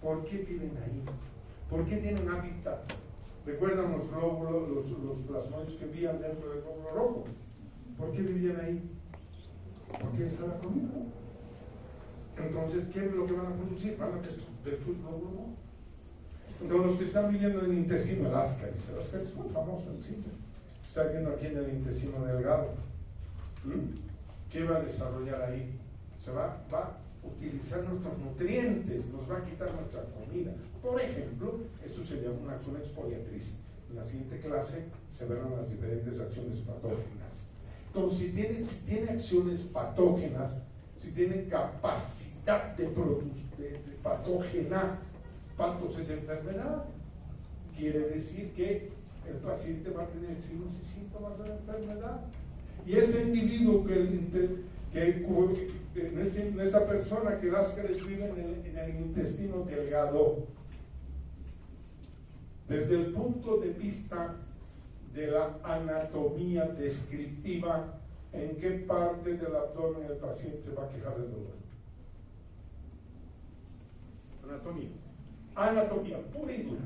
¿Por qué viven ahí? ¿Por qué tienen hábitat? ¿Recuerdan los glóbulos, los plasmoides que vivían dentro del glóbulo rojo? ¿Por qué vivían ahí? Porque estaba comida. Entonces, ¿qué es lo que van a producir? Van a destruir el glóbulo rojo. Entonces, los que están viviendo en el intestino, el ascaris es muy famoso en sí. Está viendo aquí en el intestino delgado. ¿Qué va a desarrollar ahí? Se va a utilizar nuestros nutrientes, nos va a quitar nuestra comida. Por ejemplo, eso se llama una acción exfoliatriz. En la siguiente clase se verán las diferentes acciones patógenas. Entonces, si tiene acciones patógenas, si tiene capacidad de patógena, patos es enfermedad, quiere decir que el paciente va a tener signos y síntomas de la enfermedad. Y este individuo en esta persona que las ascaris vive en el intestino delgado, desde el punto de vista de la anatomía descriptiva, ¿en qué parte del abdomen el paciente se va a quejar del dolor? Anatomía pura y dura.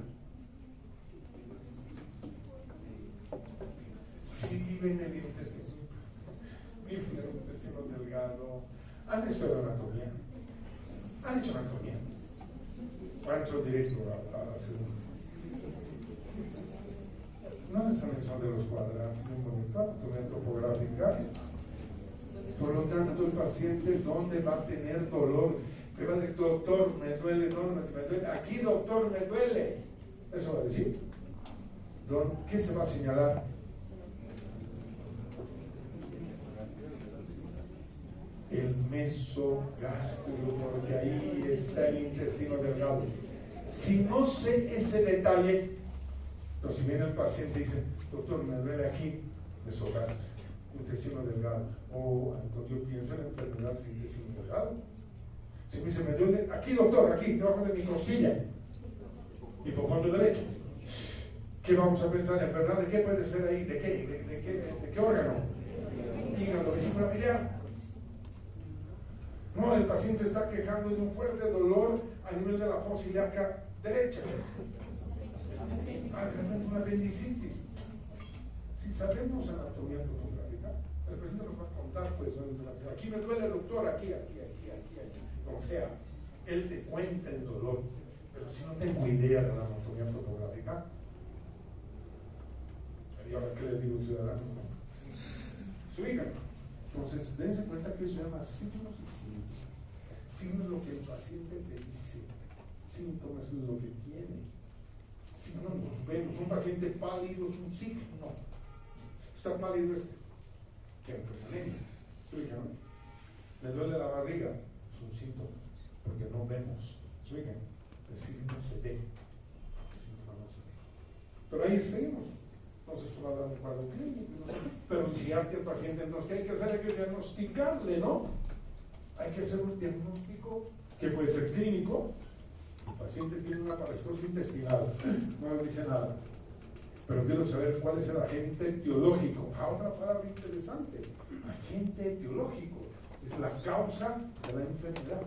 Si vive en el intestino, vive en el intestino delgado, han hecho anatomía, han hecho anatomía, han hecho directo a la segunda. No les han hecho de los cuadrantes, ni bonito, anatomía topográfica. Por lo tanto, el paciente, ¿dónde va a tener dolor? Le va a decir, doctor, me duele, no, me duele. Aquí, doctor, me duele. Eso va a decir. ¿Qué se va a señalar? El mesogástrico, porque ahí está el intestino delgado. Si no sé ese detalle, entonces si viene el paciente y dice, doctor, me duele aquí, mesogástrico, intestino delgado, o entonces yo pienso en enfermedad de intestino delgado. Si me dice, me duele aquí, doctor, aquí, debajo de mi costilla, hipocondrio derecho. ¿Qué vamos a pensar? ¿Enfermedad de qué puede ser ahí? ¿De qué? ¿De qué órgano? Hígado, vesícula biliar. No, el paciente se está quejando de un fuerte dolor a nivel de la fosa ilíaca derecha. Realmente una apendicitis. Si sabemos anatomía topográfica, el paciente nos va a contar, pues, aquí me duele, doctor, aquí. O sea, él te cuenta el dolor, pero si no tengo idea de la anatomía topográfica, ¿y ahora qué le digo al ciudadano? Se ubican. Entonces, dense cuenta que eso se llama signos y síntomas. Signos es lo que el paciente te dice, síntomas es lo que tiene. Signos nos vemos, un paciente pálido es un signo. Está pálido que pues anemia. ¿Se ubican? Le duele la barriga, es un síntoma, porque no vemos. ¿Se ubican? El signo se ve, el síntoma no se ve. Pero ahí seguimos. Entonces eso va a dar un cuadro clínico, ¿no? Pero si el paciente, entonces, ¿qué hay que hacer? Hay que diagnosticarle, ¿no? Hay que hacer un diagnóstico que puede ser clínico. El paciente tiene una parastosis intestinal, no le dice nada. Pero quiero saber cuál es el agente etiológico. Otra palabra interesante, agente etiológico. Es la causa de la enfermedad.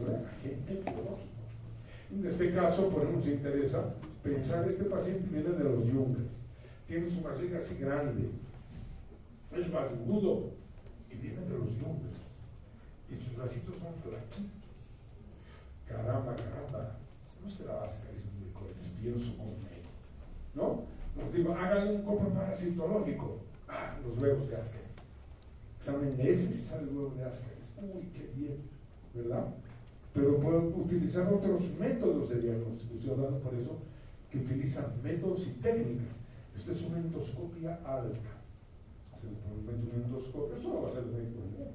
¿No? Agente etiológico. En este caso, por ejemplo, nos interesa pensar, este paciente viene de los yungas. Tiene su barriga así grande, es barbudo y viene de los yungas. Y sus bracitos son flaquitos. Caramba, no será ascaris nigricolitis, pienso con él. ¿No? Nos digo, háganle un copo parasitológico. Los huevos de ascaris. Examen de ese si sale el huevo de ascaris. Uy, qué bien, ¿verdad? pero puedo utilizar otros métodos de diagnóstico. Estoy hablando por eso que utilizan métodos y técnicas. Esta es una endoscopia alta. Se le pone una endoscopia, eso no va a ser el médico, ¿no?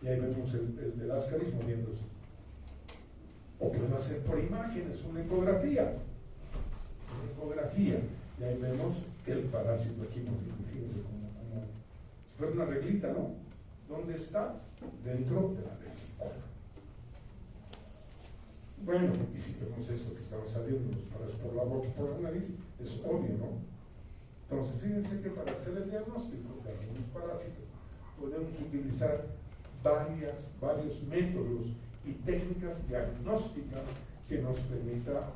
Y ahí vemos el ascaris moviéndose. O puedo hacer por imágenes, una ecografía. Y ahí vemos el parásito aquí, fíjense como si fuera una reglita, ¿no? ¿Dónde está? Dentro de la vesícula. Bueno, y si vemos esto que estaba saliendo los parásitos por la boca y por la nariz, es obvio, ¿no? Entonces, fíjense que para hacer el diagnóstico de algunos parásitos podemos utilizar varios métodos y técnicas diagnósticas que nos permita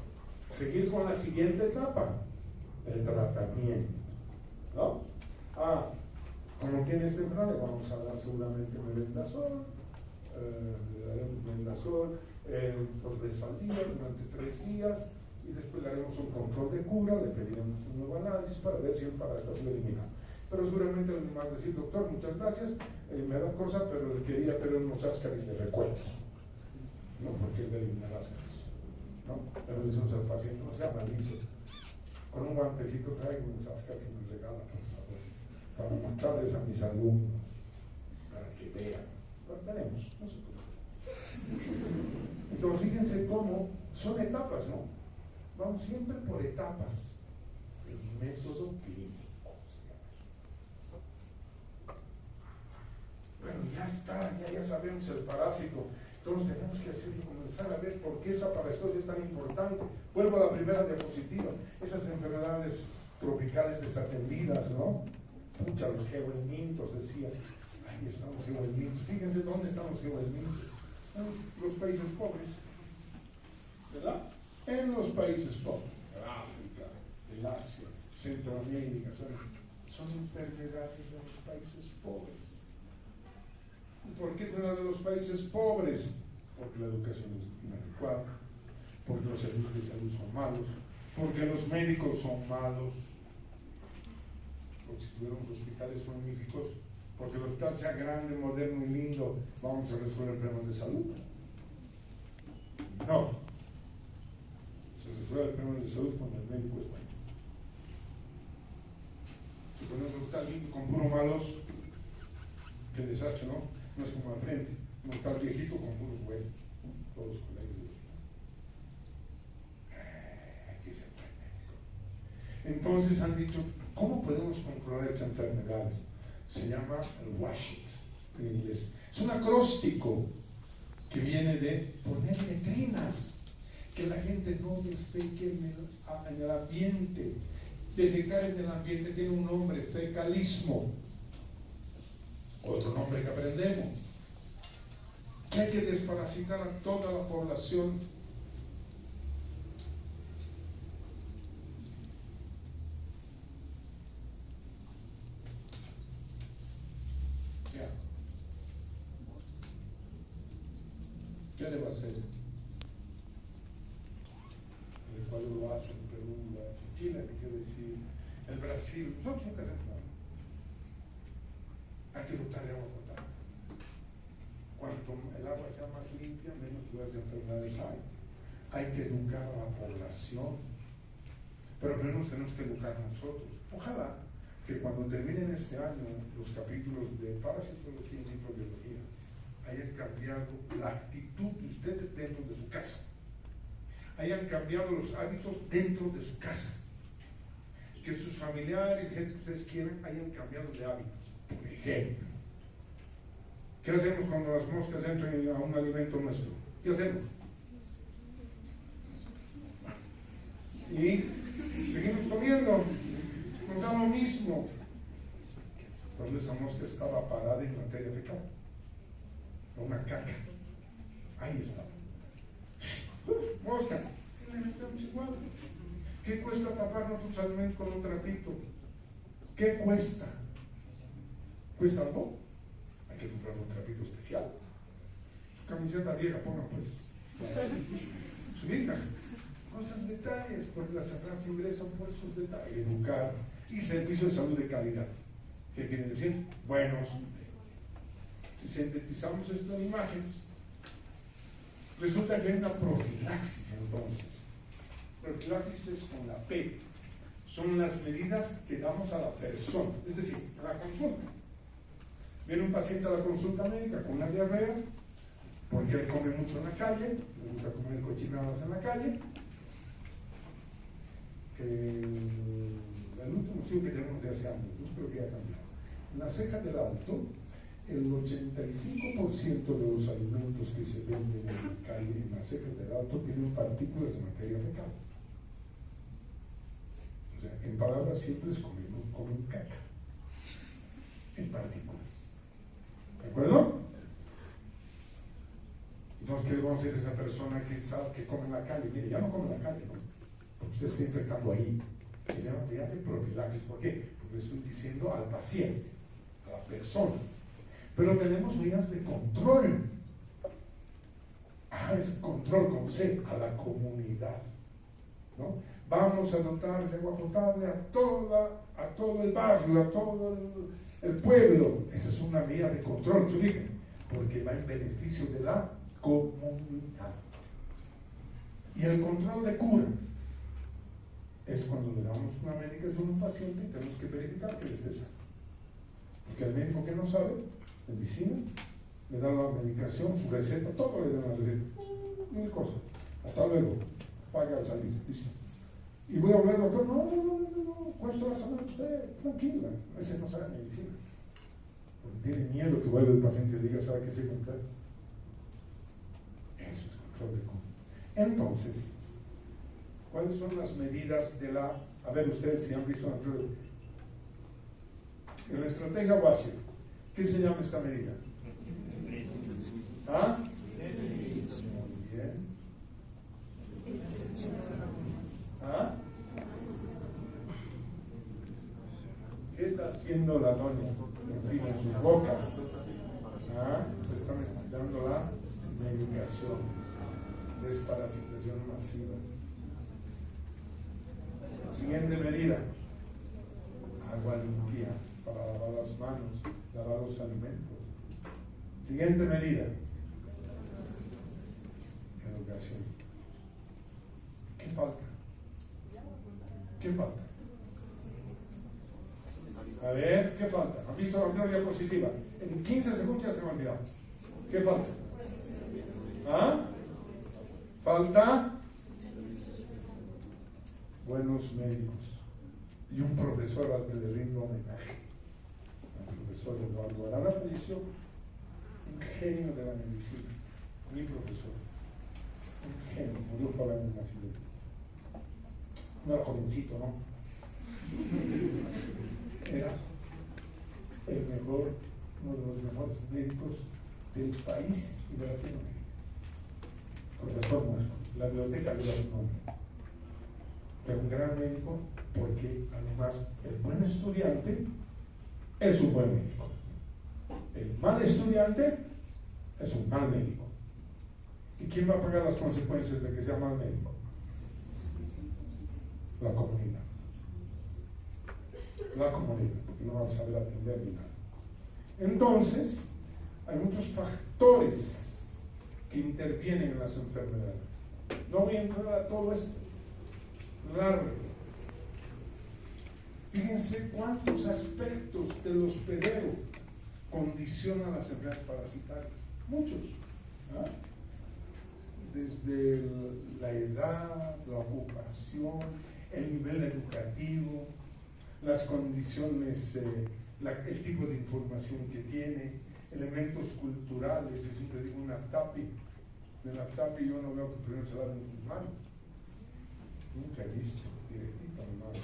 seguir con la siguiente etapa, el tratamiento, ¿no? Como tiene este enfermedad, le vamos a dar seguramente mebendazol, le daremos mebendazol 2 veces al día durante 3 días, y después le haremos un control de cura, le pediremos un nuevo análisis para ver si el parásito ha sido eliminado. Pero seguramente le van a decir, doctor, muchas gracias, me da cosa, pero le quería tener unos ascaris de recuerdo, no porque él de eliminar ascaris, ¿no? Pero le decimos al paciente, no sea maldito, con un guantecito traigo unos ascaris y me regala, por favor, para mostrarles a mis alumnos, para que vean. Lo veremos, no se preocupen. Entonces, fíjense cómo son etapas, ¿no? Vamos siempre por etapas. El método clínico. Bueno, ya está, ya sabemos el parásito. Entonces tenemos que comenzar a ver por qué esa parasitosis es tan importante. Vuelvo a la primera diapositiva. Esas enfermedades tropicales desatendidas, ¿no? Pucha, los geohelmintos, decía. Ahí están los geohelmintos. Fíjense dónde están los geohelmintos. En los países pobres. ¿Verdad? En los países pobres. África, el Asia, Centroamérica. Son enfermedades de los países pobres. ¿Por qué será de los países pobres? Porque la educación es inadecuada, porque los servicios de salud son malos, porque los médicos son malos, porque si tuviéramos hospitales magníficos, porque el hospital sea grande, moderno y lindo, vamos a resolver problemas de salud. No. Se resuelve problemas de salud cuando el médico es bueno. Si ponemos un hospital lindo con puros malos, qué desastre, ¿no? No es como al frente, no está el viejito con puros buenos, todos colegas de hospital. Hay que ser buen médico. Entonces han dicho, ¿cómo podemos controlar estas enfermedades? Se llama el WASH-IT en inglés. Es un acróstico que viene de poner letrinas, que la gente no defeque en el ambiente. Defecar en el ambiente tiene un nombre, fecalismo. Otro nombre que aprendemos. Que hay que desparasitar a toda la población. ¿Qué le va a hacer? El Ecuador lo hace, en Perú, en Chile, ¿qué quiere decir? El Brasil, nosotros nunca hacemos nada. Hay que dotar de agua potable. Cuanto el agua sea más limpia, menos lugares de enfermedades hay. Hay que educar a la población, pero primero nos tenemos que educar nosotros. Ojalá que cuando terminen este año los capítulos de parasitología y microbiología hayan cambiado la actitud de ustedes dentro de su casa, hayan cambiado los hábitos dentro de su casa, que sus familiares, gente que ustedes quieran, hayan cambiado de hábitos. Por ejemplo, ¿qué hacemos cuando las moscas entran a un alimento nuestro? ¿Qué hacemos? Y seguimos comiendo, nos da lo mismo. Cuando esa mosca estaba parada en materia fecal, una caca, ahí estaba. Mosca, le metemos igual. ¿Qué cuesta tapar nuestros alimentos con un trapito? ¿Qué cuesta? ¿Cuesta algo? Hay que comprar un trapito especial. Su camiseta vieja, ponga pues. Su hija. Cosas, detalles, porque las enfermedades ingresan por esos detalles. Educar y servicio de salud de calidad. ¿Qué quiere decir? Buenos. Si sintetizamos esto en imágenes, Resulta que hay una profilaxis entonces. Profilaxis es con la P. Son las medidas que damos a la persona, es decir, a la consulta. Viene un paciente a la consulta médica con una diarrea, porque él come mucho en la calle, le gusta comer cochinadas en la calle. El último estudio que tenemos de hace años, no creo que haya cambiado. En la ceja del alto, el 85% de los alimentos que se venden en la calle, en la ceja del alto, tienen partículas de materia fecal. O sea, en palabras simples, comen caca. En partículas. ¿De acuerdo? Entonces, ¿qué le vamos a decir a esa persona que sabe que come en la calle? Mire, ya no come en la calle, ¿no? Porque usted está infectando ahí. Se llama medida de profilaxis. ¿Por qué? Porque le estoy diciendo al paciente, a la persona. Pero tenemos medidas de control. Es control con C, a la comunidad. ¿No? Vamos a dotar de agua potable a todo el barrio, a todo el pueblo. Esa es una medida de control, fíjense, porque va en beneficio de la comunidad. Y el control de cura es cuando le damos una medicación a un paciente y tenemos que verificar que él esté sano. Porque el médico que no sabe medicina, le da la medicación, su receta, todo le da la receta. Mil cosas. Hasta luego. Paga al salir. Listo. Y voy a hablar, doctor, no, ¿cuánto va a saber usted? Tranquila. Ese no sabe medicina. Porque tiene miedo que vaya el paciente y le diga, ¿sabe qué se compra? Eso es control de cómo. Entonces, ¿cuáles son las medidas de la... A ver, ustedes si han visto en la estrategia Washer, ¿qué se llama esta medida? ¿Ah? Muy bien. ¿Ah? ¿Qué está haciendo la doña? En su boca. ¿Ah? Se está dando la medicación. Desparasitación masiva. Siguiente medida. Agua limpia para lavar las manos, lavar los alimentos. Siguiente medida. Educación. ¿Qué falta? ¿Qué falta? A ver, ¿qué falta? ¿Han visto la primera diapositiva? En 15 segundos ya se me ha olvidado. ¿Qué falta? ¿Ah? Falta buenos médicos y un profesor al que le rindo homenaje. El profesor Eduardo Arana falleció, un genio de la medicina, mi profesor, un genio, murió para un accidente. No era jovencito, ¿no? Era el mejor, uno de los mejores médicos del país y de Latinoamérica. Profesor nuestro, la biblioteca de su nombre. Pero un gran médico, porque además el buen estudiante es un buen médico. El mal estudiante es un mal médico. ¿Y quién va a pagar las consecuencias de que sea mal médico? La comunidad. La comunidad, porque no van a saber atender ni nada. Entonces, hay muchos factores que intervienen en las enfermedades. No voy a entrar a todo esto. Largo. Fíjense cuántos aspectos del hospedero condicionan las enfermedades parasitarias. Muchos. ¿Ah? Desde la edad, la ocupación, el nivel educativo, las condiciones, el tipo de información que tiene, elementos culturales. Yo siempre digo un aptapi. En el aptapi yo no veo que primero se laven sus manos. Nunca he visto directito nomás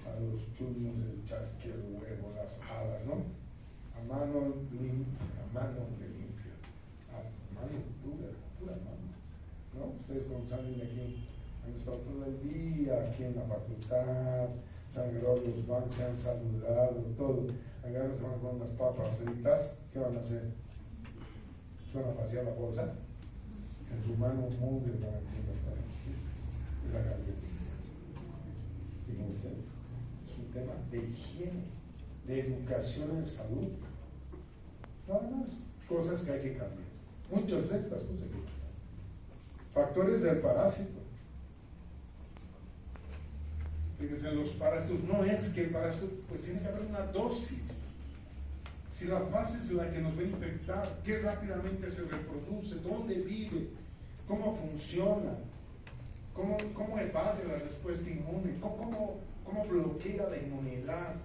a los churros, el charque, el huevo, las hadas, ¿no? A mano limpia, a mano limpia, a mano pura mano, ¿no? Ustedes cuando salen de aquí han estado todo el día aquí en la facultad, se han agarrado los bancos, se han saludado, todo. Agarran, se van con unas papas fritas, ¿qué van a hacer? ¿Se van a pasear la bolsa? En su mano mugre van a y la galleta. Fíjense, es un tema de higiene, de educación en salud. Nada más, cosas que hay que cambiar. Muchas de estas cosas hay que cambiar. factores del parásito. Fíjense, los parásitos, no es que el parásito, pues tiene que haber una dosis. Si la fase es la que nos va a infectar, qué rápidamente se reproduce, dónde vive, cómo funciona, cómo evade la respuesta inmune, cómo bloquea la inmunidad,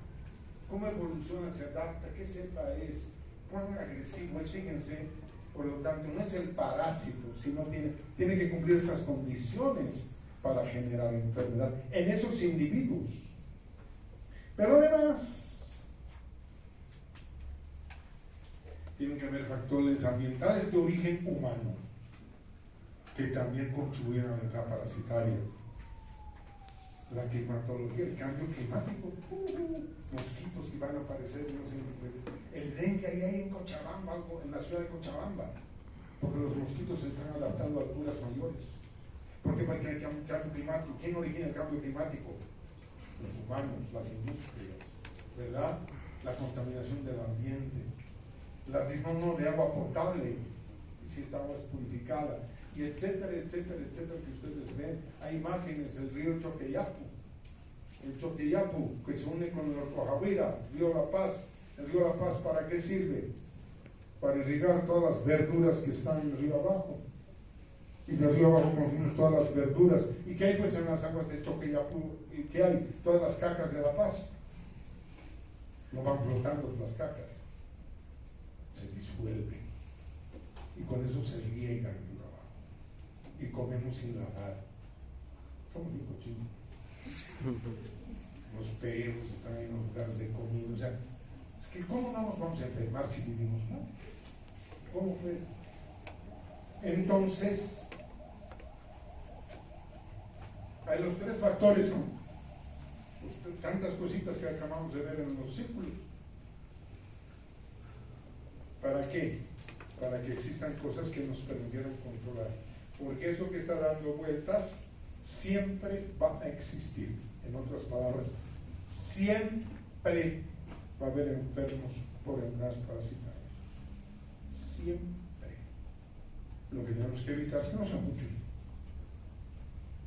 cómo evoluciona, se adapta, qué cepa es, cuán agresivo es. Fíjense, por lo tanto, no es el parásito, sino tiene que cumplir esas condiciones para generar enfermedad en esos individuos. Pero además, tienen que haber factores ambientales de origen humano que también contribuyen a la enfermedad parasitaria. La climatología, el cambio climático, mosquitos que van a aparecer, no sé, el dengue ahí hay en Cochabamba, en la ciudad de Cochabamba, porque los mosquitos se están adaptando a alturas mayores. ¿Por qué? Porque hay cambio climático. ¿Quién origina el cambio climático? Los humanos, las industrias, ¿verdad? La contaminación del ambiente, la no de agua potable, si esta agua es purificada, y etcétera, etcétera, etcétera, que ustedes ven. Hay imágenes del río Choqueyapu, el Choqueyapu que se une con el Cojahuira, río La Paz. El río La Paz, ¿para qué sirve? Para irrigar todas las verduras que están en el río abajo. Y del río abajo consumimos todas las verduras. ¿Y qué hay pues en las aguas de Choqueyapu? ¿Y qué hay? Todas las cacas de La Paz. No van flotando las cacas, se disuelven. Y con eso se riega el río abajo. Y comemos sin lavar. Somos bien cochinos. Los perros están en los lugares de comida. O sea, es que ¿cómo no nos vamos a enfermar si vivimos mal? ¿Cómo pues? Entonces, hay los tres factores, ¿no? Pues, tantas cositas que acabamos de ver en los círculos. ¿Para qué? Para que existan cosas que nos permitieran controlar. Porque eso que está dando vueltas siempre va a existir. En otras palabras, siempre va a haber enfermos por enfermedades parasitarias. Siempre. Lo que tenemos que evitar es que no sean muchos.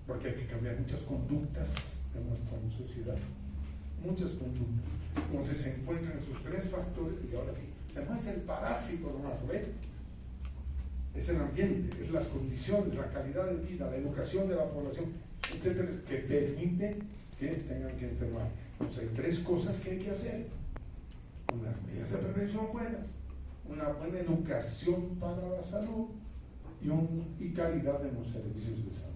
Porque hay que cambiar muchas conductas de nuestra sociedad. Muchas conductas. Entonces se encuentran esos tres factores y ahora sí. O sea, no es el parásito nomás, ¿ven? Es el ambiente, es las condiciones, la calidad de vida, la educación de la población, etcétera, que permiten que tengan que enfermar. Entonces hay tres cosas que hay que hacer. Unas medidas de prevención buenas, una buena educación para la salud y calidad en los servicios de salud.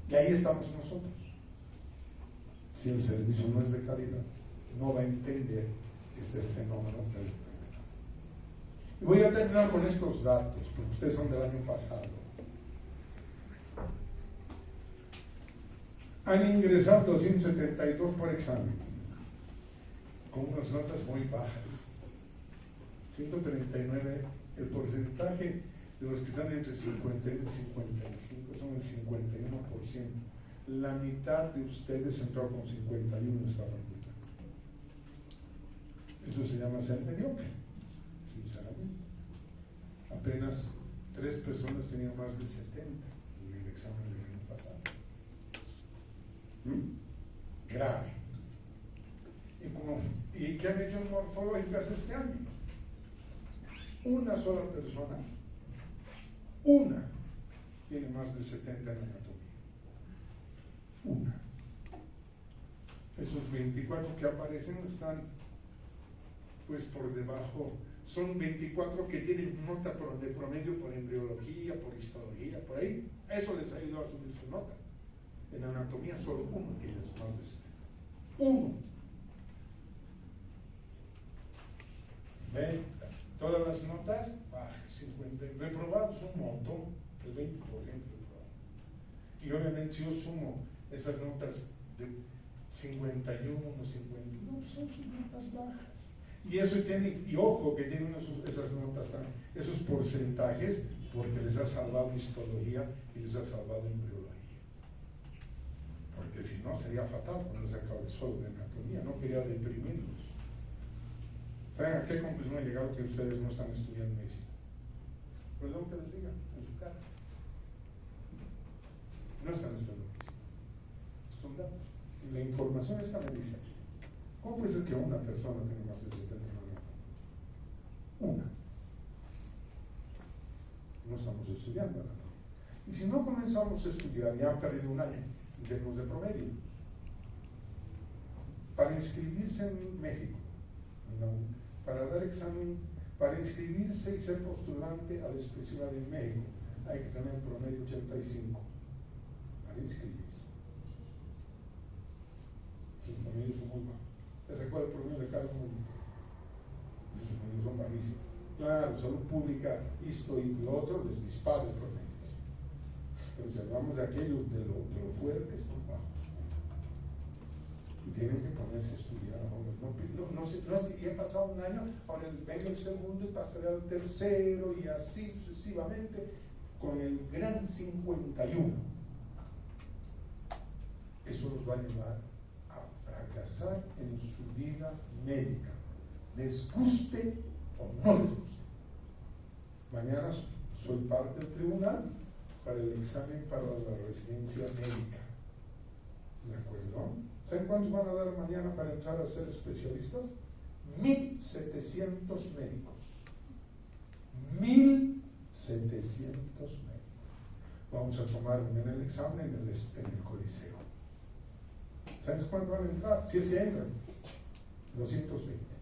Y ahí estamos nosotros. Si el servicio no es de calidad, no va a entender este fenómeno del enfermedad. Y voy a terminar con estos datos, porque ustedes son del año pasado. Han ingresado 272 por examen, con unas notas muy bajas. 139, el porcentaje de los que están entre 50 y 55 son el 51%. La mitad de ustedes entró con 51 esta facultad. Eso se llama ser mediocre, sinceramente. Apenas 3 personas tenían más de 70 en el examen del año pasado. Grave. ¿Y qué han hecho en morfológicas este año? Una sola persona, tiene más de 70 en anatomía. Una. Esos 24 que aparecen están pues por debajo. Son 24 que tienen nota de promedio por embriología, por histología, por ahí. Eso les ayudó a subir su nota. En anatomía solo uno tiene más de 70. Uno. ¿Ven? Todas las notas, 50. Reprobados un montón, el 20% reprobados. Y obviamente si yo sumo esas notas de 51, 51, son sus notas bajas. Y eso tiene, y ojo que tienen esas notas, esos porcentajes, porque les ha salvado histología y les ha salvado embriología. Porque si no sería fatal ponerles a cabo solo de anatomía, no quería deprimirlos. ¿Saben a qué conclusión he llegado? Que ustedes no están estudiando medicina. Perdón que les diga, en su cara. No está en nuestro beneficio. Son datos. Y la información está me dice aquí. ¿Cómo puede ser que una persona tenga más de 70 años? Una. No estamos estudiando nada. Y si no comenzamos a estudiar, ya han perdido un año en términos de promedio. Para inscribirse en México, no, para dar examen, para inscribirse y ser postulante a la especialidad en México, hay que tener en promedio 85 para inscribirse. Sus promedios son muy bajos. ¿Se acuerda el promedio de cada uno? Sus promedios son bajísimos. Claro, salud pública, esto y lo otro les dispara el promedio. Pero si hablamos de aquello, de lo fuerte, están bajos. Y tienen que ponerse a estudiar ahora. No es que ya ha pasado un año, ahora venga el segundo y pasará al tercero y así sucesivamente con el gran 51. Eso los va a llevar a fracasar en su vida médica, les guste o no les guste. Mañana soy parte del tribunal para el examen para la residencia médica. ¿De acuerdo? ¿Saben cuántos van a dar mañana para entrar a ser especialistas? 1,700 médicos. 1,700 médicos. Vamos a tomar en el examen en el Coliseo. ¿Sabes cuántos van a entrar? Si es que entran, 220.